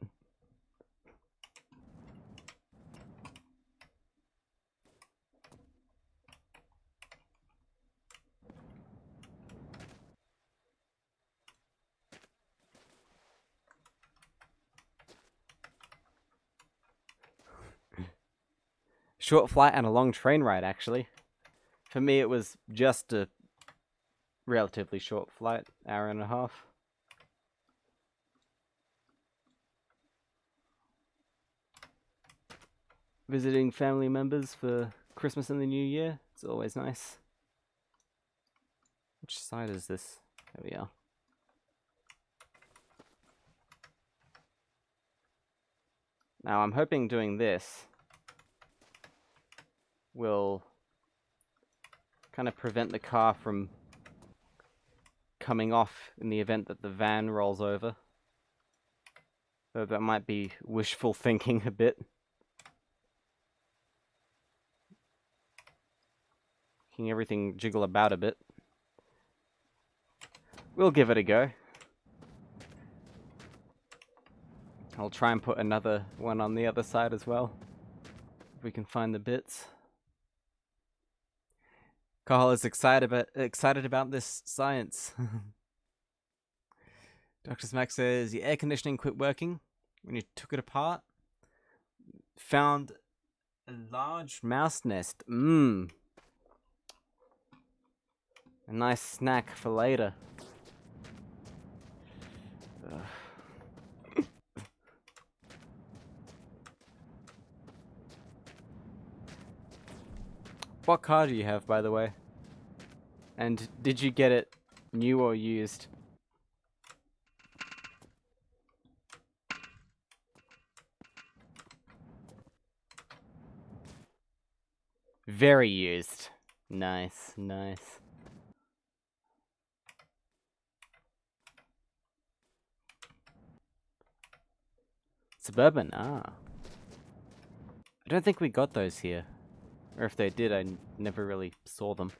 Short flight and a long train ride, actually. For me, it was just a relatively short flight, hour and a half. Visiting family members for Christmas and the New Year. It's always nice. Which side is this? There we are. Now, I'm hoping doing this will kind of prevent the car from coming off in the event that the van rolls over. Though that might be wishful thinking a bit. Making everything jiggle about a bit. We'll give it a go. I'll try and put another one on the other side as well, if we can find the bits. Carl is excited about this science. Dr. Smack says, the air conditioning quit working when you took it apart. Found a large mouse nest. A nice snack for later. What car do you have, by the way? And did you get it new or used? Very used. Nice, nice. Suburban, ah. I don't think we got those here. Or if they did, I never really saw them.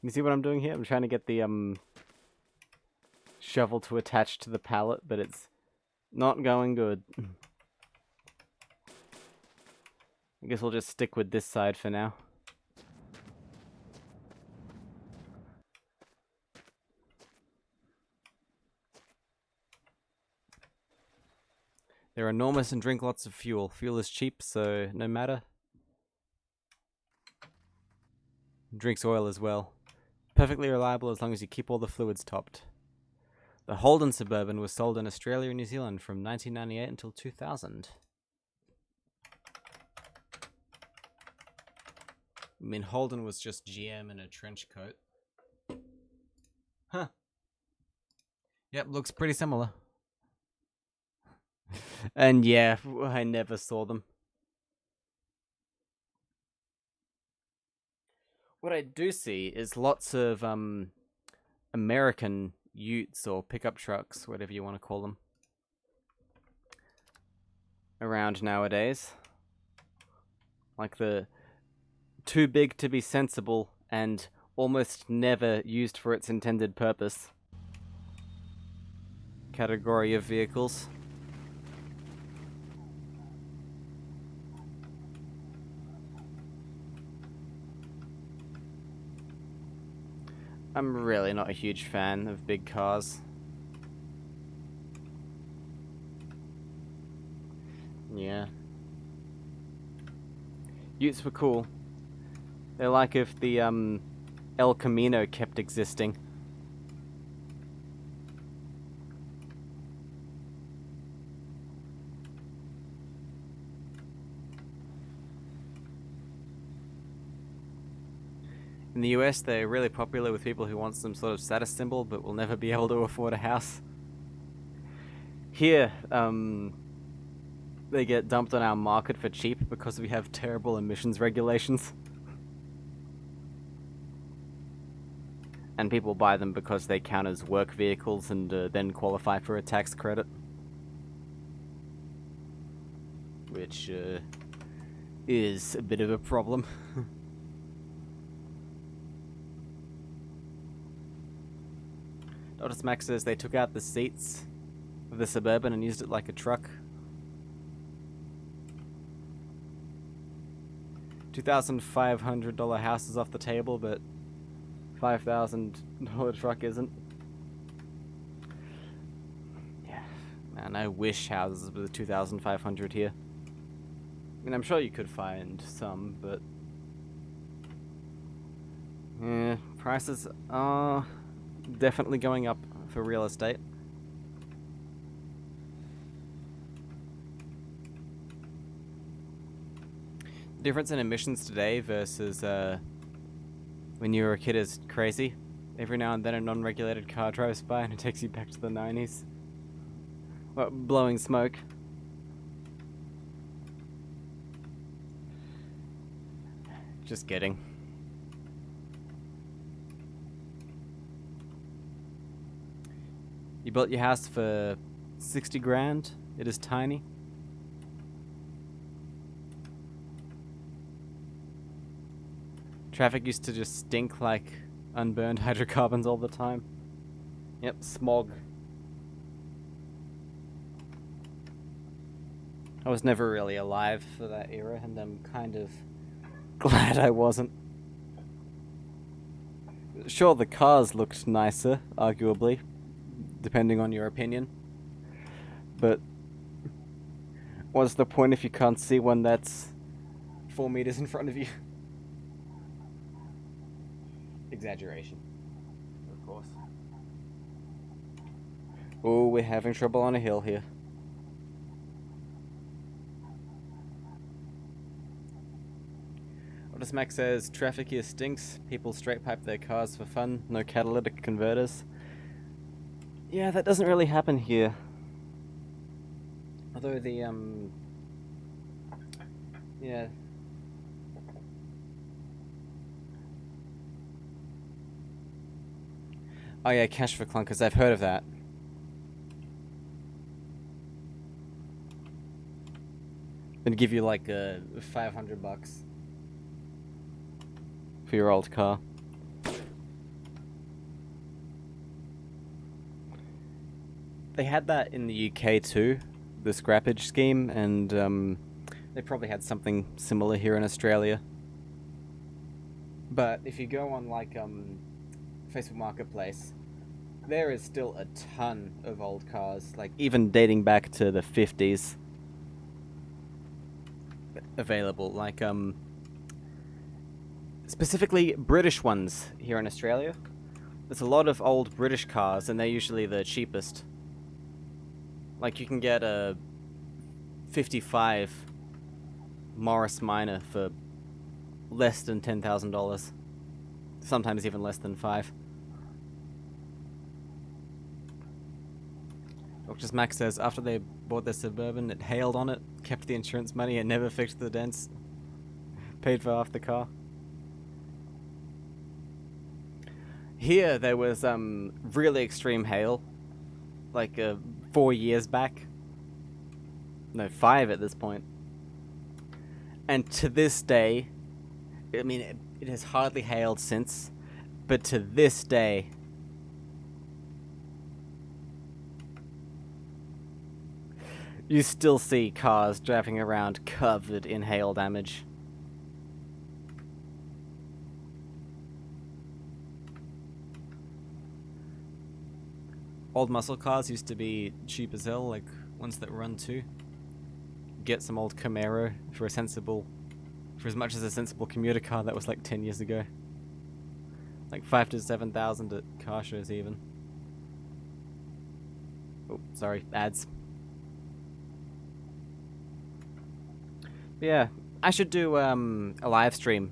You see what I'm doing here? I'm trying to get the shovel to attach to the pallet, but it's not going good. I guess we'll just stick with this side for now. They're enormous and drink lots of fuel. Fuel is cheap, so no matter. Drinks oil as well. Perfectly reliable as long as you keep all the fluids topped. The Holden Suburban was sold in Australia and New Zealand from 1998 until 2000. I mean, Holden was just GM in a trench coat. Huh. Yep, looks pretty similar. And yeah, I never saw them. What I do see is lots of American utes or pickup trucks, whatever you want to call them, around nowadays. Like the too big to be sensible and almost never used for its intended purpose category of vehicles. I'm really not a huge fan of big cars. Yeah. Utes were cool. They're like if the El Camino kept existing. In the US, they're really popular with people who want some sort of status symbol but will never be able to afford a house. Here, they get dumped on our market for cheap because we have terrible emissions regulations. And people buy them because they count as work vehicles and then qualify for a tax credit. Which is a bit of a problem. Dr. Smack says they took out the seats of the Suburban and used it like a truck. $2,500 house is off the table, but $5,000 truck isn't. Yeah, man, I wish houses were $2,500 here. I mean, I'm sure you could find some, but yeah, prices are definitely going up for real estate. The difference in emissions today versus when you were a kid is crazy. Every now and then a non-regulated car drives by and it takes you back to the 90s. Well, blowing smoke. Just kidding. You built your house for 60 grand? It is tiny. Traffic used to just stink like unburned hydrocarbons all the time. Yep, smog. I was never really alive for that era, and I'm kind of glad I wasn't. Sure, the cars looked nicer, arguably, depending on your opinion. But what's the point if you can't see one that's 4 meters in front of you? Exaggeration, of course. Oh, we're having trouble on a hill here. Otis Mac says, traffic here stinks. People straight pipe their cars for fun. No catalytic converters. Yeah, that doesn't really happen here. Although the, yeah. Oh yeah, cash for clunkers. I've heard of that. They'd give you like $500 for your old car. They had that in the UK too, the scrappage scheme, and they probably had something similar here in Australia. But if you go on like Facebook Marketplace, there is still a ton of old cars, like even dating back to the 50s, available. Like specifically British ones here in Australia. There's a lot of old British cars, and they're usually the cheapest. Like you can get a 55 Morris Minor for less than $10,000. Sometimes even less than $5,000. Dr. Max says after they bought their Suburban, it hailed on it, kept the insurance money, and never fixed the dents. Paid for half the car. Here there was really extreme hail, like 4 years back. No, 5 at this point. And to this day, I mean, it has hardly hailed since, but to this day, you still see cars driving around covered in hail damage. Old muscle cars used to be cheap as hell, like ones that run too. Get some old Camaro for as much as a sensible commuter car that was like 10 years ago. Like 5,000 to 7,000 at car shows even. Oh, sorry, ads. But yeah, I should do a live stream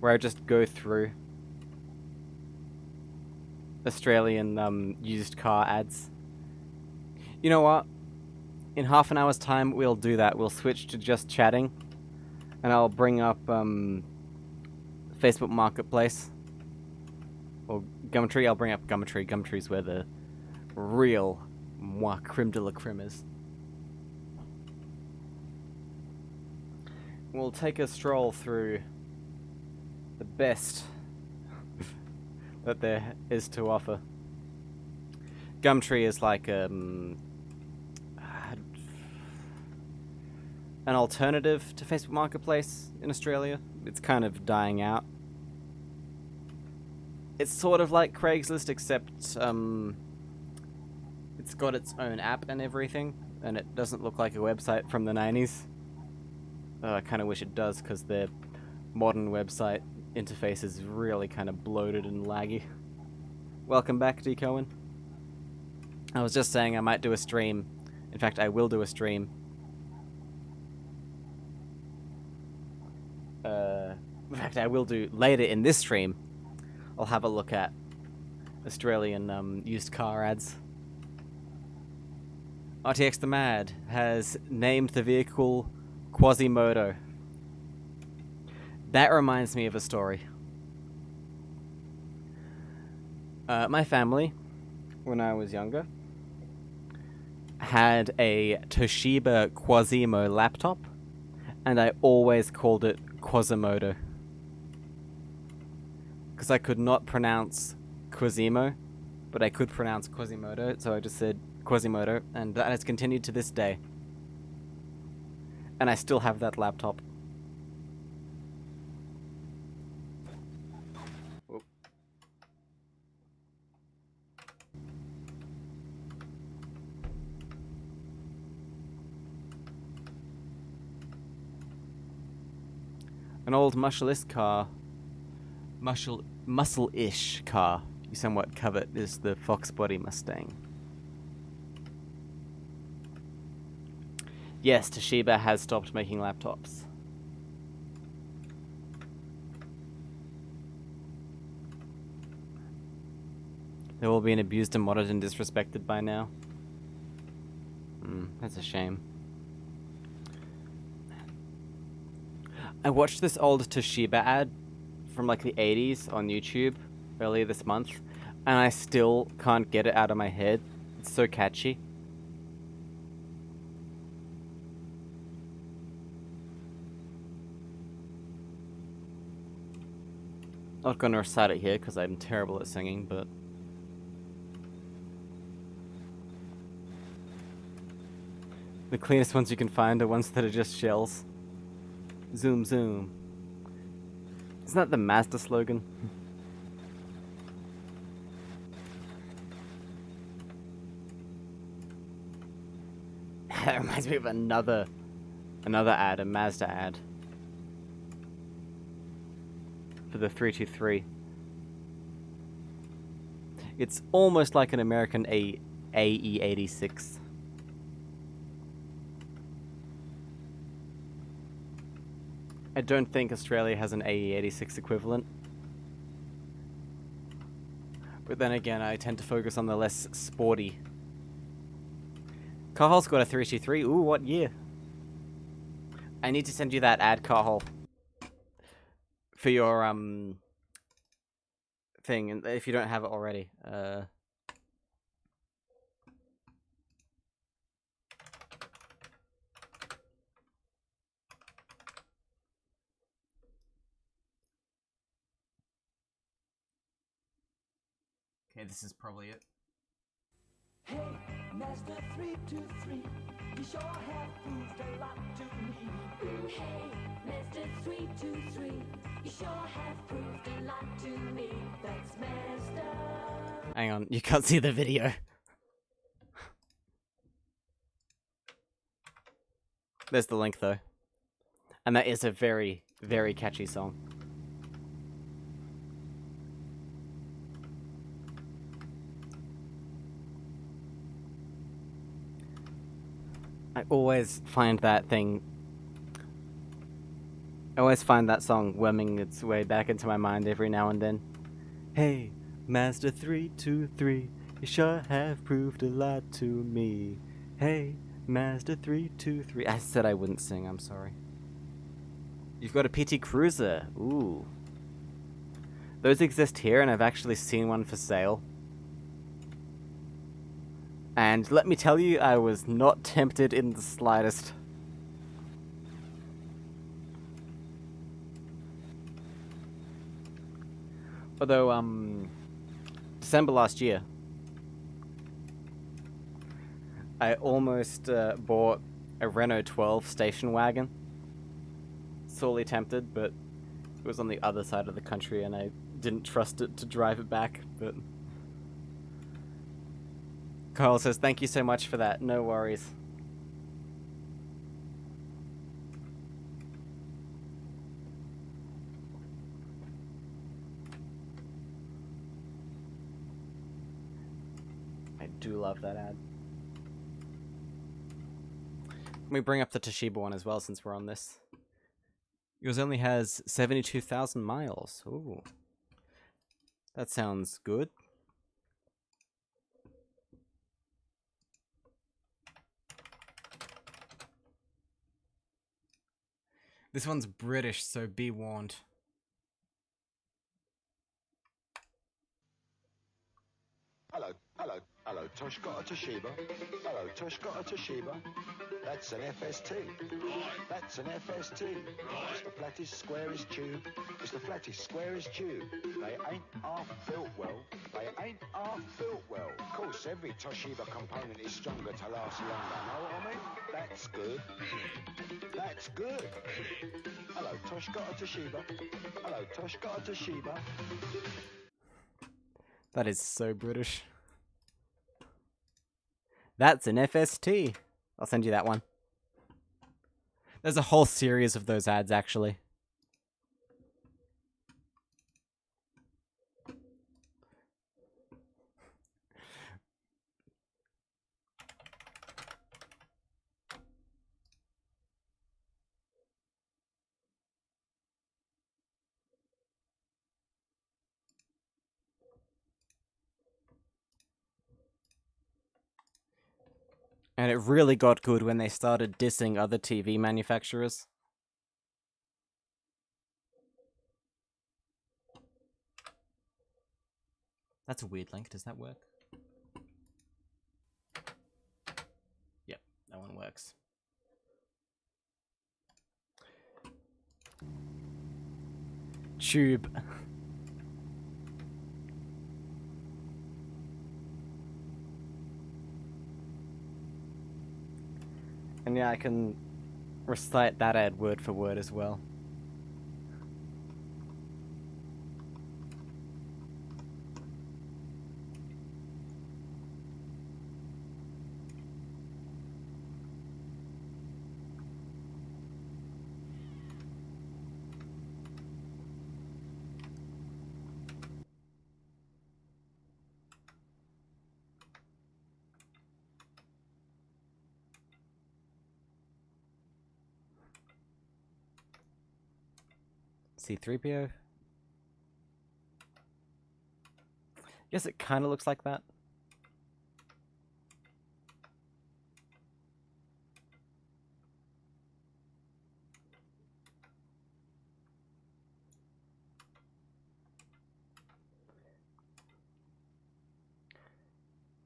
where I just go through Australian used car ads. You know what? In half an hour's time, we'll do that. We'll switch to just chatting, and I'll bring up Facebook Marketplace or Gumtree. I'll bring up Gumtree. Gumtree's where the real creme de la creme is. We'll take a stroll through the best that there is to offer. Gumtree is like an alternative to Facebook Marketplace in Australia. It's kind of dying out. It's sort of like Craigslist, except it's got its own app and everything, and it doesn't look like a website from the 90s. I kind of wish it does, because their modern website interface is really kind of bloated and laggy. Welcome back, D. Cohen. I was just saying I might do a stream. In fact, I will do a stream. In fact, I will do later in this stream. I'll have a look at Australian used car ads. RTX the Mad has named the vehicle Quasimodo. That reminds me of a story. My family, when I was younger, had a Toshiba Quasimo laptop, and I always called it Quasimodo. Because I could not pronounce Quasimo, but I could pronounce Quasimodo, so I just said Quasimodo, and that has continued to this day. And I still have that laptop. Whoa. An old muscle-ish car, muscle-ish car you somewhat covet is the Fox Body Mustang. Yes, Toshiba has stopped making laptops. They've all been abused and modded and disrespected by now. That's a shame. I watched this old Toshiba ad from like the 80s on YouTube earlier this month, and I still can't get it out of my head. It's so catchy. Not gonna recite it here because I'm terrible at singing, but the cleanest ones you can find are ones that are just shells. Zoom zoom. Isn't that the Mazda slogan? That reminds me of another ad, a Mazda ad. For the 323. It's almost like an American AE86. I don't think Australia has an AE86 equivalent. But then again, I tend to focus on the less sporty. Carhol's got a 323. Ooh, what year? I need to send you that ad, Carhol. For your thing, and if you don't have it already. Okay, this is probably it. Hey, Master 323, you sure have proved a lot to me. Hey, Master 323, you sure have proved a lot to me. That's Master. Hang on, you can't see the video. There's the link though. And that is a very, very catchy song. I always find that song worming its way back into my mind every now and then. Hey, Master 323, you sure have proved a lot to me. Hey, Master 323. I said I wouldn't sing, I'm sorry. You've got a PT Cruiser. Ooh. Those exist here, and I've actually seen one for sale. And let me tell you, I was not tempted in the slightest. Although, December last year, I almost bought a Renault 12 station wagon. Sorely tempted, but it was on the other side of the country and I didn't trust it to drive it back, but... Carl says, thank you so much for that, no worries. I do love that ad. Let me bring up the Toshiba one as well since we're on this. Yours only has 72,000 miles. Ooh. That sounds good. This one's British, so be warned. Hello, Tosh got a Toshiba. Hello, Tosh got a Toshiba. That's an FST. That's an FST. It's the flattest, squarest tube. It's the flattest, squarest tube. They ain't half built well. They ain't half built well. Of course, every Toshiba component is stronger to last longer. Know what I mean? That's good. That's good. Hello, Tosh got a Toshiba. Hello, Tosh got a Toshiba. That is so British. That's an FST. I'll send you that one. There's a whole series of those ads, actually. And it really got good when they started dissing other TV manufacturers. That's a weird link. Does that work? Yep, that one works. Tube. And yeah, I can recite that ad word for word as well. C-3PO? Yes, it kind of looks like that.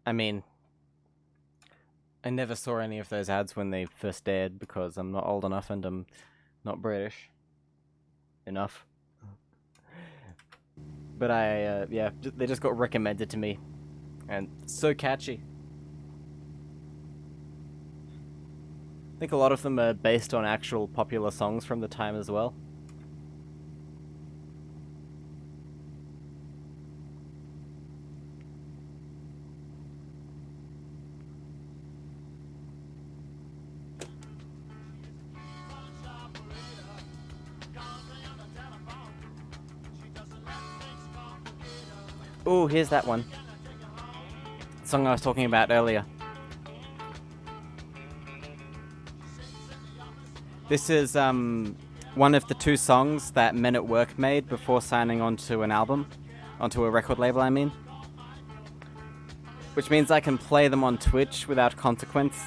I mean, I never saw any of those ads when they first aired because I'm not old enough and I'm not British enough. But yeah, they just got recommended to me, and so catchy. I think a lot of them are based on actual popular songs from the time as well. Oh, here's that one. The song I was talking about earlier. This is one of the 2 songs that Men at Work made before signing onto an album, onto a record label, I mean. Which means I can play them on Twitch without consequence.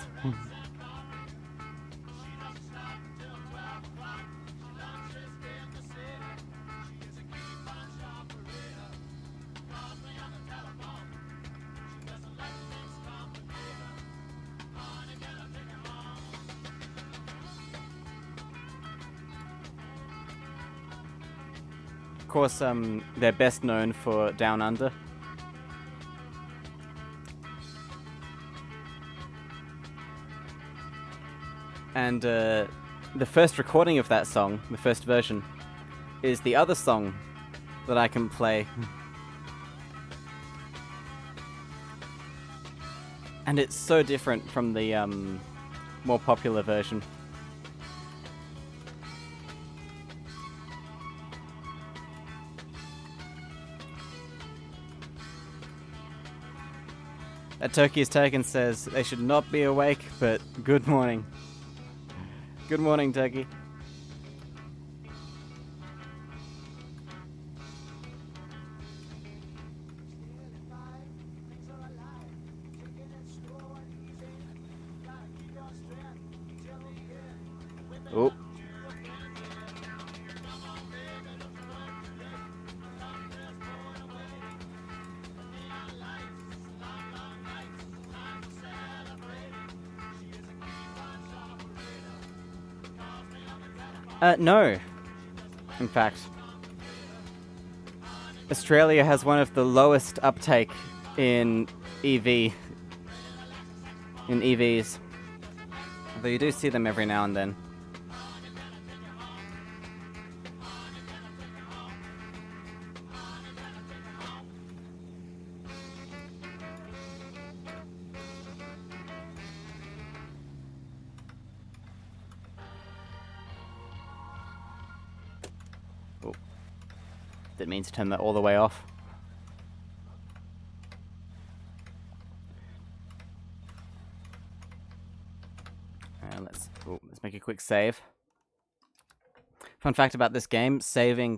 Of course, they're best known for Down Under. And the first recording of that song, the first version, is the other song that I can play. And it's so different from the more popular version. That Turkey is Taken says they should not be awake, but good morning. Good morning, Turkey. Oh. No. In fact, Australia has one of the lowest uptake in EVs. Although you do see them every now and then. Didn't mean to turn that all the way off. And let's make a quick save. Fun fact about this game, saving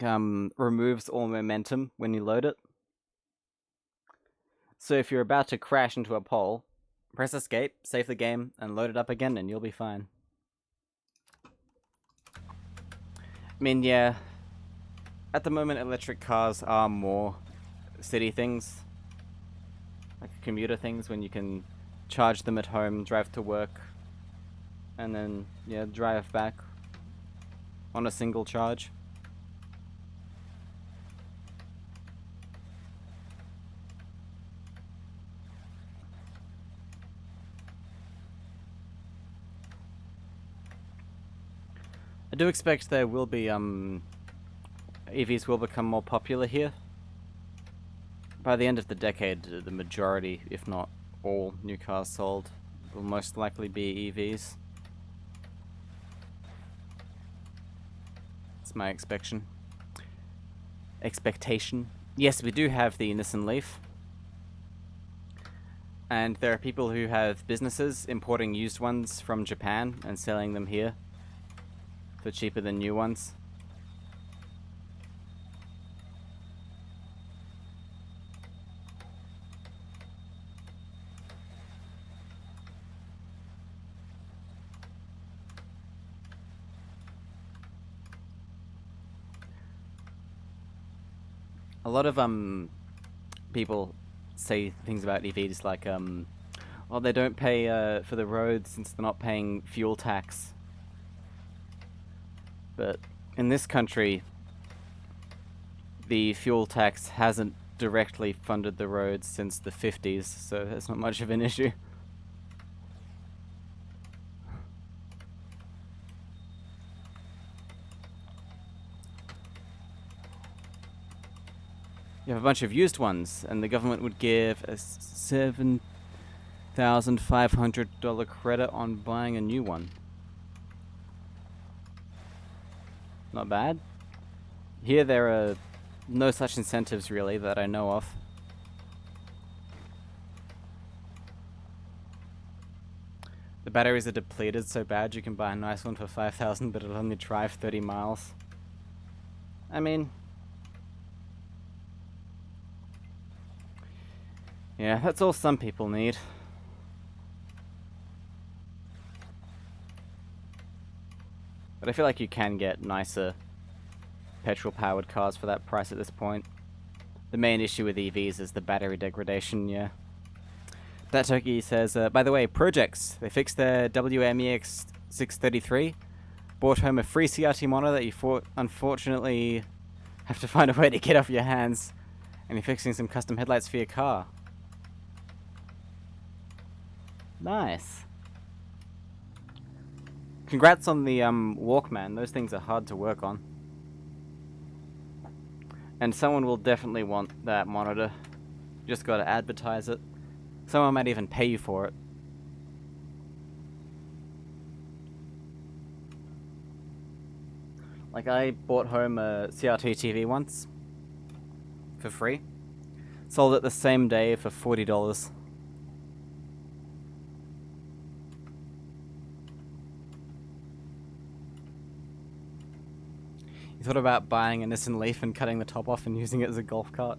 removes all momentum when you load it. So if you're about to crash into a pole, press escape, save the game, and load it up again, and you'll be fine. I mean, yeah, at the moment electric cars are more city things, like commuter things, when you can charge them at home, drive to work, and then, yeah, drive back on a single charge. I do expect there will be, EVs will become more popular here. By the end of the decade, the majority, if not all, new cars sold will most likely be EVs. That's my expectation. Yes, we do have the Nissan Leaf. And there are people who have businesses importing used ones from Japan and selling them here for cheaper than new ones. A lot of people say things about EVs like, oh, they don't pay for the roads since they're not paying fuel tax. But in this country, the fuel tax hasn't directly funded the roads since the 50s, so it's not much of an issue. You have a bunch of used ones, and the government would give a $7,500 credit on buying a new one. Not bad. Here there are no such incentives really that I know of. The batteries are depleted so bad you can buy a nice one for 5,000 but it'll only drive 30 miles. I mean, yeah, that's all some people need. But I feel like you can get nicer petrol-powered cars for that price at this point. The main issue with EVs is the battery degradation, yeah. That Turkey says, by the way, projects, they fixed their WMEX 633, brought home a free CRT monitor that you unfortunately have to find a way to get off your hands, and you're fixing some custom headlights for your car. Nice. Congrats on the Walkman, those things are hard to work on. And someone will definitely want that monitor. You just gotta advertise it. Someone might even pay you for it. Like, I bought home a CRT TV once. For free. Sold it the same day for $40. You thought about buying a Nissan Leaf and cutting the top off and using it as a golf cart?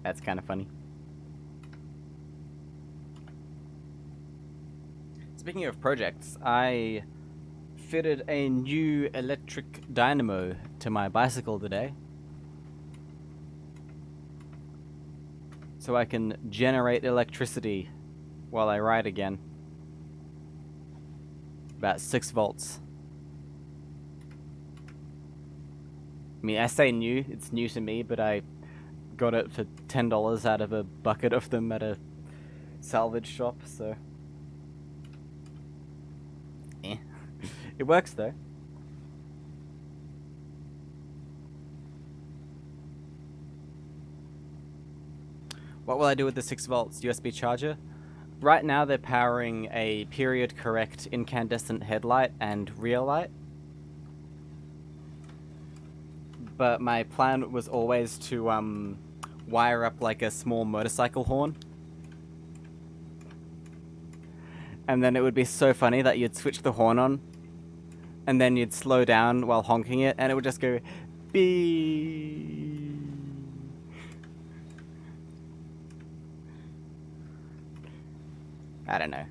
That's kind of funny. Speaking of projects, I fitted a new electric dynamo to my bicycle today. So I can generate electricity while I ride again. About 6 volts. I mean, I say new, it's new to me, but I got it for $10 out of a bucket of them at a salvage shop, so... eh. It works, though. What will I do with the 6 volts USB charger? Right now they're powering a period correct incandescent headlight and rear light. But my plan was always to wire up like a small motorcycle horn. And then it would be so funny that you'd switch the horn on, and then you'd slow down while honking it, and it would just go beep. I don't know.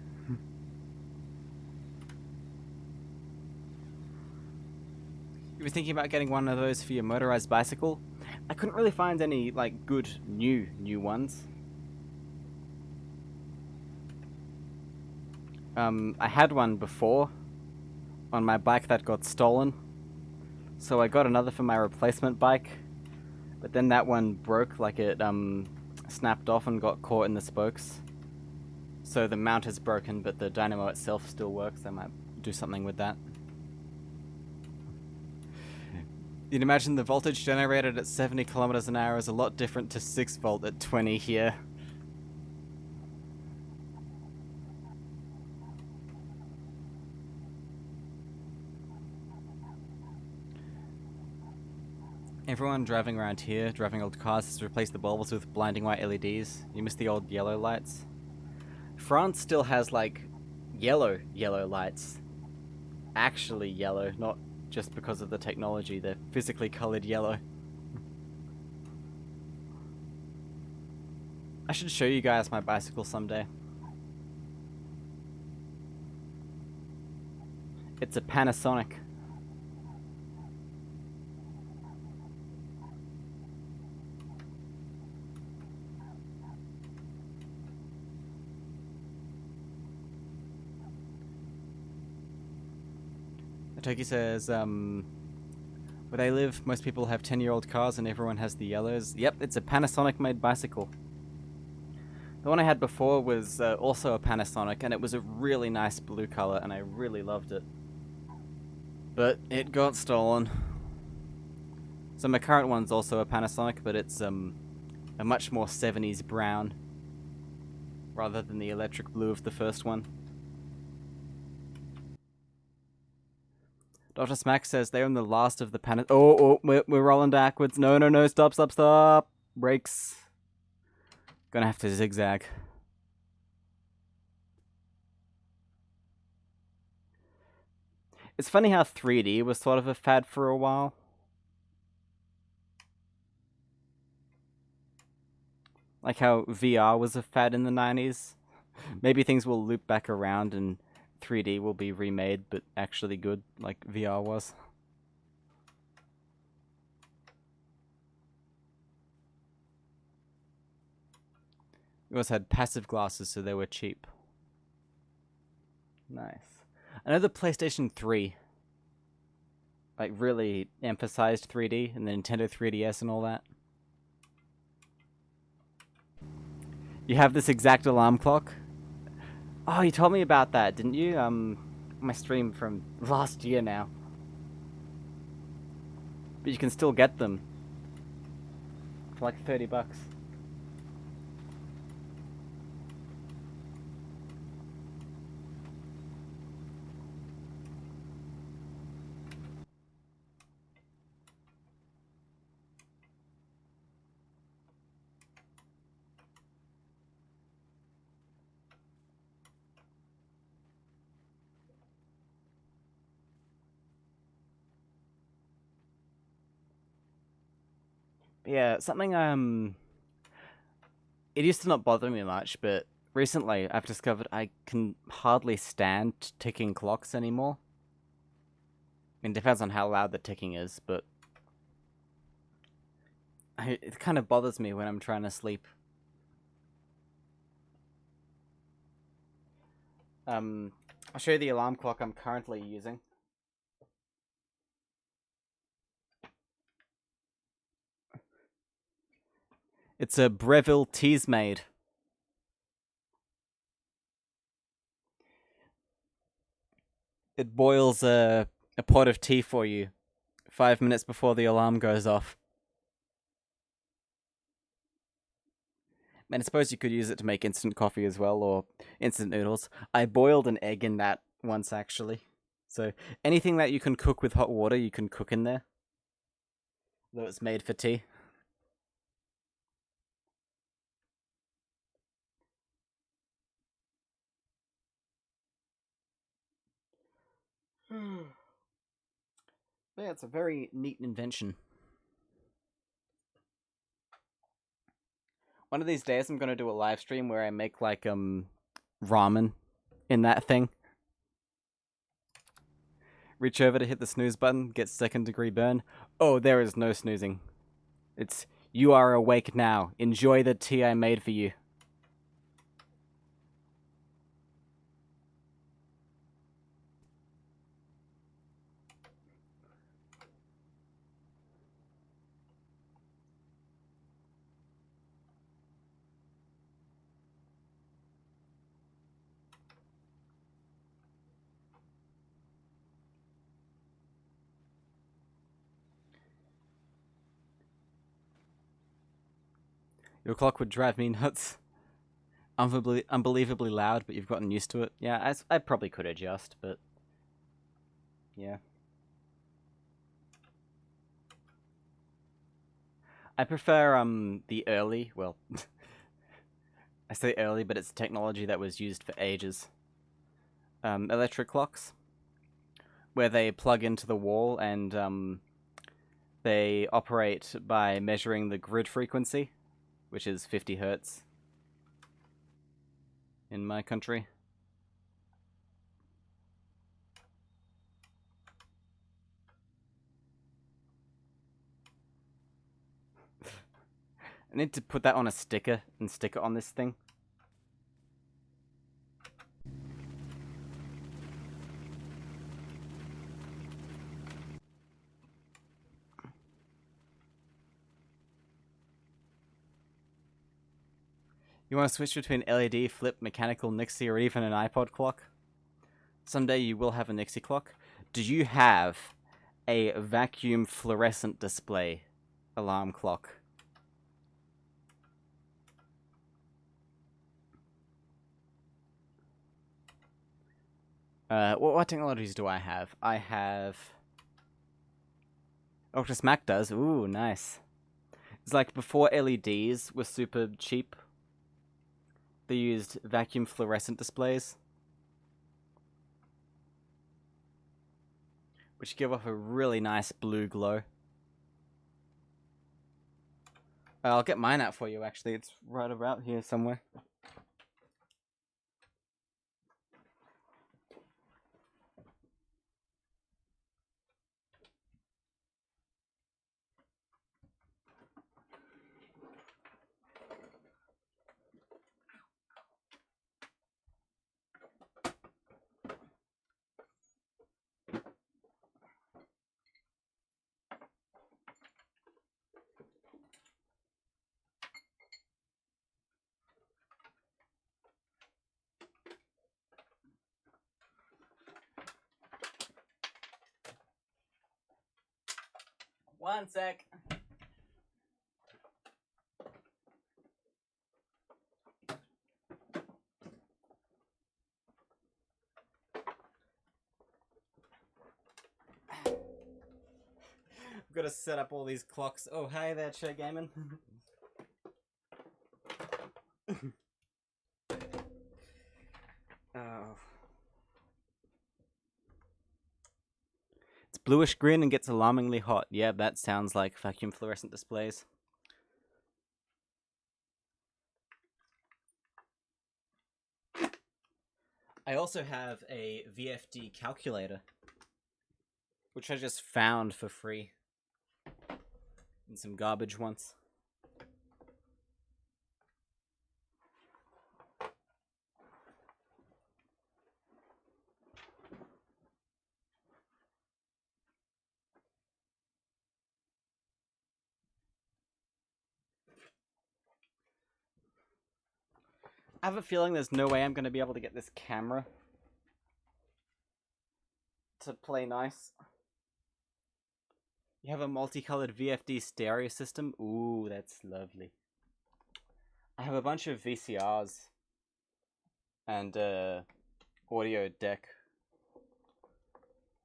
You were thinking about getting one of those for your motorized bicycle? I couldn't really find any, like, good new ones. I had one before on my bike that got stolen. So I got another for my replacement bike. But then that one broke, like it snapped off and got caught in the spokes. So the mount is broken, but the dynamo itself still works. I might do something with that. You'd imagine the voltage generated at 70 kilometers an hour is a lot different to 6 volt at 20 here. Everyone driving around here, driving old cars, has replaced the bulbs with blinding white LEDs. You miss the old yellow lights. France still has, like, yellow lights. Actually yellow, not just because of the technology. They're physically colored yellow. I should show you guys my bicycle someday. It's a Panasonic. Turkey says, where they live, most people have 10-year-old cars and everyone has the yellows. Yep, it's a Panasonic-made bicycle. The one I had before was also a Panasonic, and it was a really nice blue color, and I really loved it. But it got stolen. So my current one's also a Panasonic, but it's a much more 70s brown, rather than the electric blue of the first one. Dr. Smack says they own the last of the Panasonic. Oh, we're rolling backwards. No, stop. Brakes. Gonna have to zigzag. It's funny how 3D was sort of a fad for a while. Like how VR was a fad in the 90s. Maybe things will loop back around and 3D will be remade, but actually good, like VR was. We also had passive glasses, so they were cheap. Nice. I know the PlayStation 3 like really emphasized 3D, and the Nintendo 3DS and all that. You have this exact alarm clock? Oh, you told me about that, didn't you? My stream from last year now. But you can still get them for like $30. Yeah, something it used to not bother me much, but recently I've discovered I can hardly stand ticking clocks anymore. I mean, it depends on how loud the ticking is, but it kind of bothers me when I'm trying to sleep. I'll show you the alarm clock I'm currently using. It's a Breville Teasmade. It boils a pot of tea for you 5 minutes before the alarm goes off. And I suppose you could use it to make instant coffee as well, or instant noodles. I boiled an egg in that once, actually. So anything that you can cook with hot water, you can cook in there. Though it's made for tea. Yeah, it's a very neat invention. One of these days I'm gonna do a live stream where I make like ramen in that thing. Reach over to hit the snooze button, get 2nd-degree burn. Oh, there is no snoozing. It's you are awake now. Enjoy the tea I made for you. Your clock would drive me nuts. Unbelievably loud, but you've gotten used to it. Yeah, I probably could adjust, but yeah. I prefer the early, well, I say early, but it's technology that was used for ages. Electric clocks, where they plug into the wall and they operate by measuring the grid frequency, which is 50 hertz in my country. I need to put that on a sticker and stick it on this thing. You want to switch between LED, flip, mechanical, Nixie, or even an iPod clock? Someday you will have a Nixie clock. Do you have a vacuum fluorescent display alarm clock? What technologies do I have? I have... Ultra Smack does. Ooh, nice. It's like before LEDs were super cheap. They used vacuum fluorescent displays, which give off a really nice blue glow. I'll get mine out for you, actually. It's right about here somewhere. One sec. I've got to set up all these clocks. Oh, hey there, Che Gaming. Oh. It's bluish green and gets alarmingly hot. Yeah, that sounds like vacuum fluorescent displays. I also have a VFD calculator, which I just found for free in some garbage once. I have a feeling there's no way I'm going to be able to get this camera to play nice. You have a multicolored VFD stereo system? Ooh, that's lovely. I have a bunch of VCRs and audio deck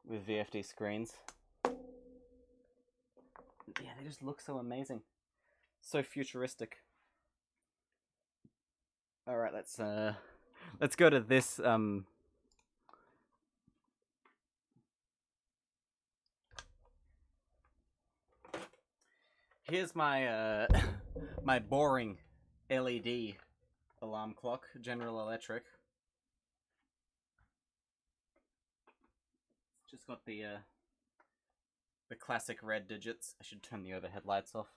with VFD screens. Yeah, they just look so amazing. So futuristic. Alright, let's go to this here's my my boring LED alarm clock, General Electric. Just got the classic red digits. I should turn the overhead lights off.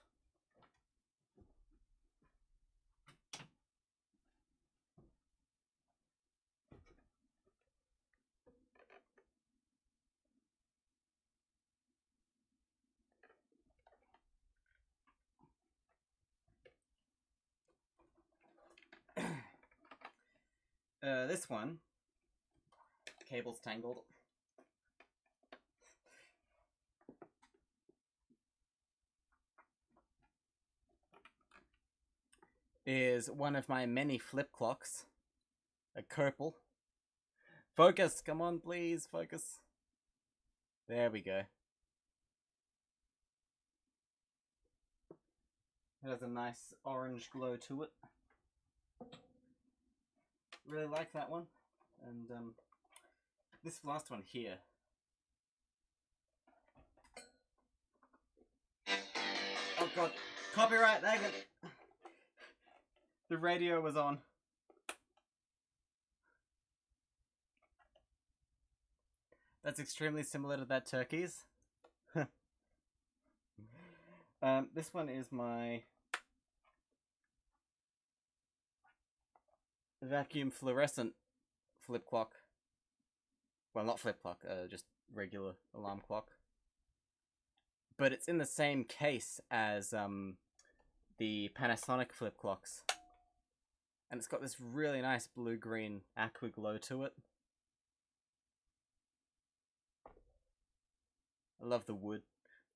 This one, cable's tangled. Is one of my many flip clocks. A Kerpel. Focus! Come on, please, focus. There we go. It has a nice orange glow to it. Really like that one. And this last one here. Oh god, copyright, dang it. The radio was on. That's extremely similar to that turkey's. This one is my vacuum fluorescent flip clock. Well, not flip clock, just regular alarm clock. But it's in the same case as the Panasonic flip clocks. And it's got this really nice blue-green aqua glow to it. I love the wood.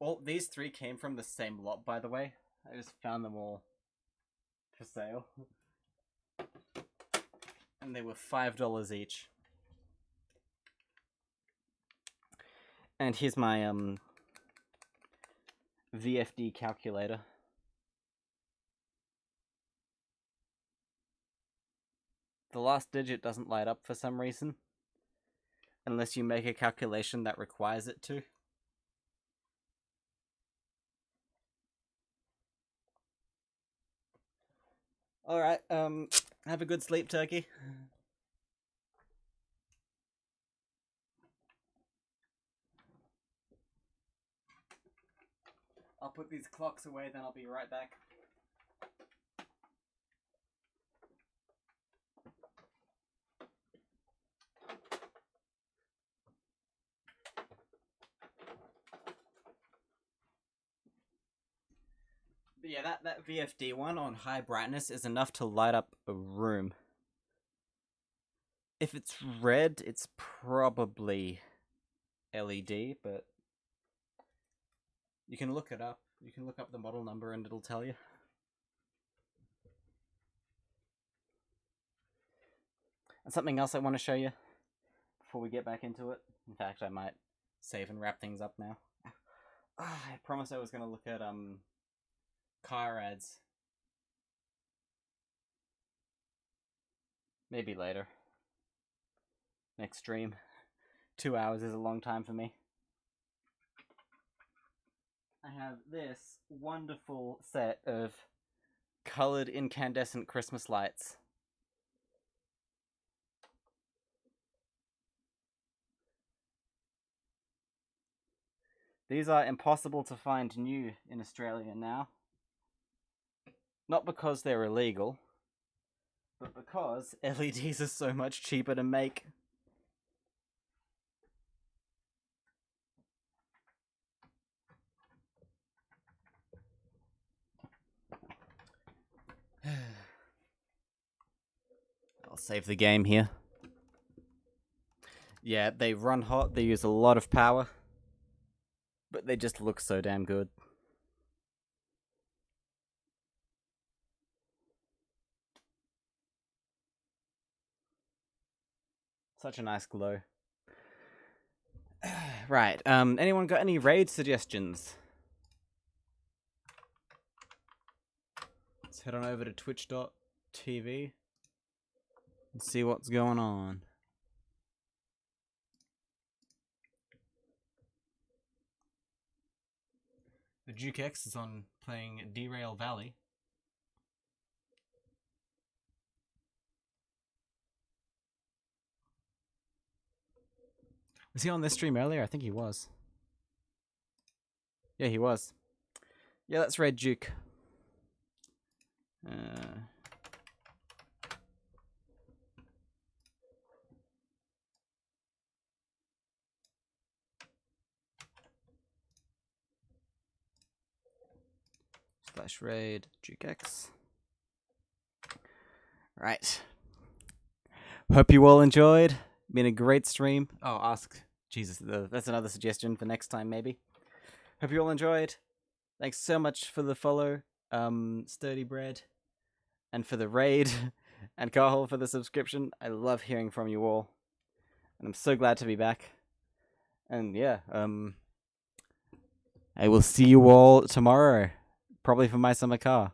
All these 3 came from the same lot, by the way. I just found them all for sale. And they were $5 each. And here's my VFD calculator. The last digit doesn't light up for some reason, unless you make a calculation that requires it to. Alright, have a good sleep, Turkey. I'll put these clocks away, then I'll be right back. But yeah, that VFD one on high brightness is enough to light up a room. If it's red, it's probably LED, but you can look it up. You can look up the model number and it'll tell you. And something else I want to show you before we get back into it. In fact, I might save and wrap things up now. I promised I was going to look at car ads. Maybe later. Next stream. 2 hours is a long time for me. I have this wonderful set of colored incandescent Christmas lights. These are impossible to find new in Australia now. Not because they're illegal, but because LEDs are so much cheaper to make. I'll save the game here. Yeah, they run hot, they use a lot of power, but they just look so damn good. Such a nice glow. Right, anyone got any raid suggestions? Let's head on over to twitch.tv and see what's going on. The Duke X is on playing Derail Valley. Was he on this stream earlier? I think he was. Yeah, he was. Yeah, that's Red Duke. Slash raid Duke X. Right. Hope you all enjoyed. Been a great stream. Oh, ask Jesus. That's another suggestion for next time, maybe. Hope you all enjoyed. Thanks so much for the follow, Sturdy Bread, and for the raid, and Carl for the subscription. I love hearing from you all, and I'm so glad to be back. And yeah, I will see you all tomorrow, probably for my summer car.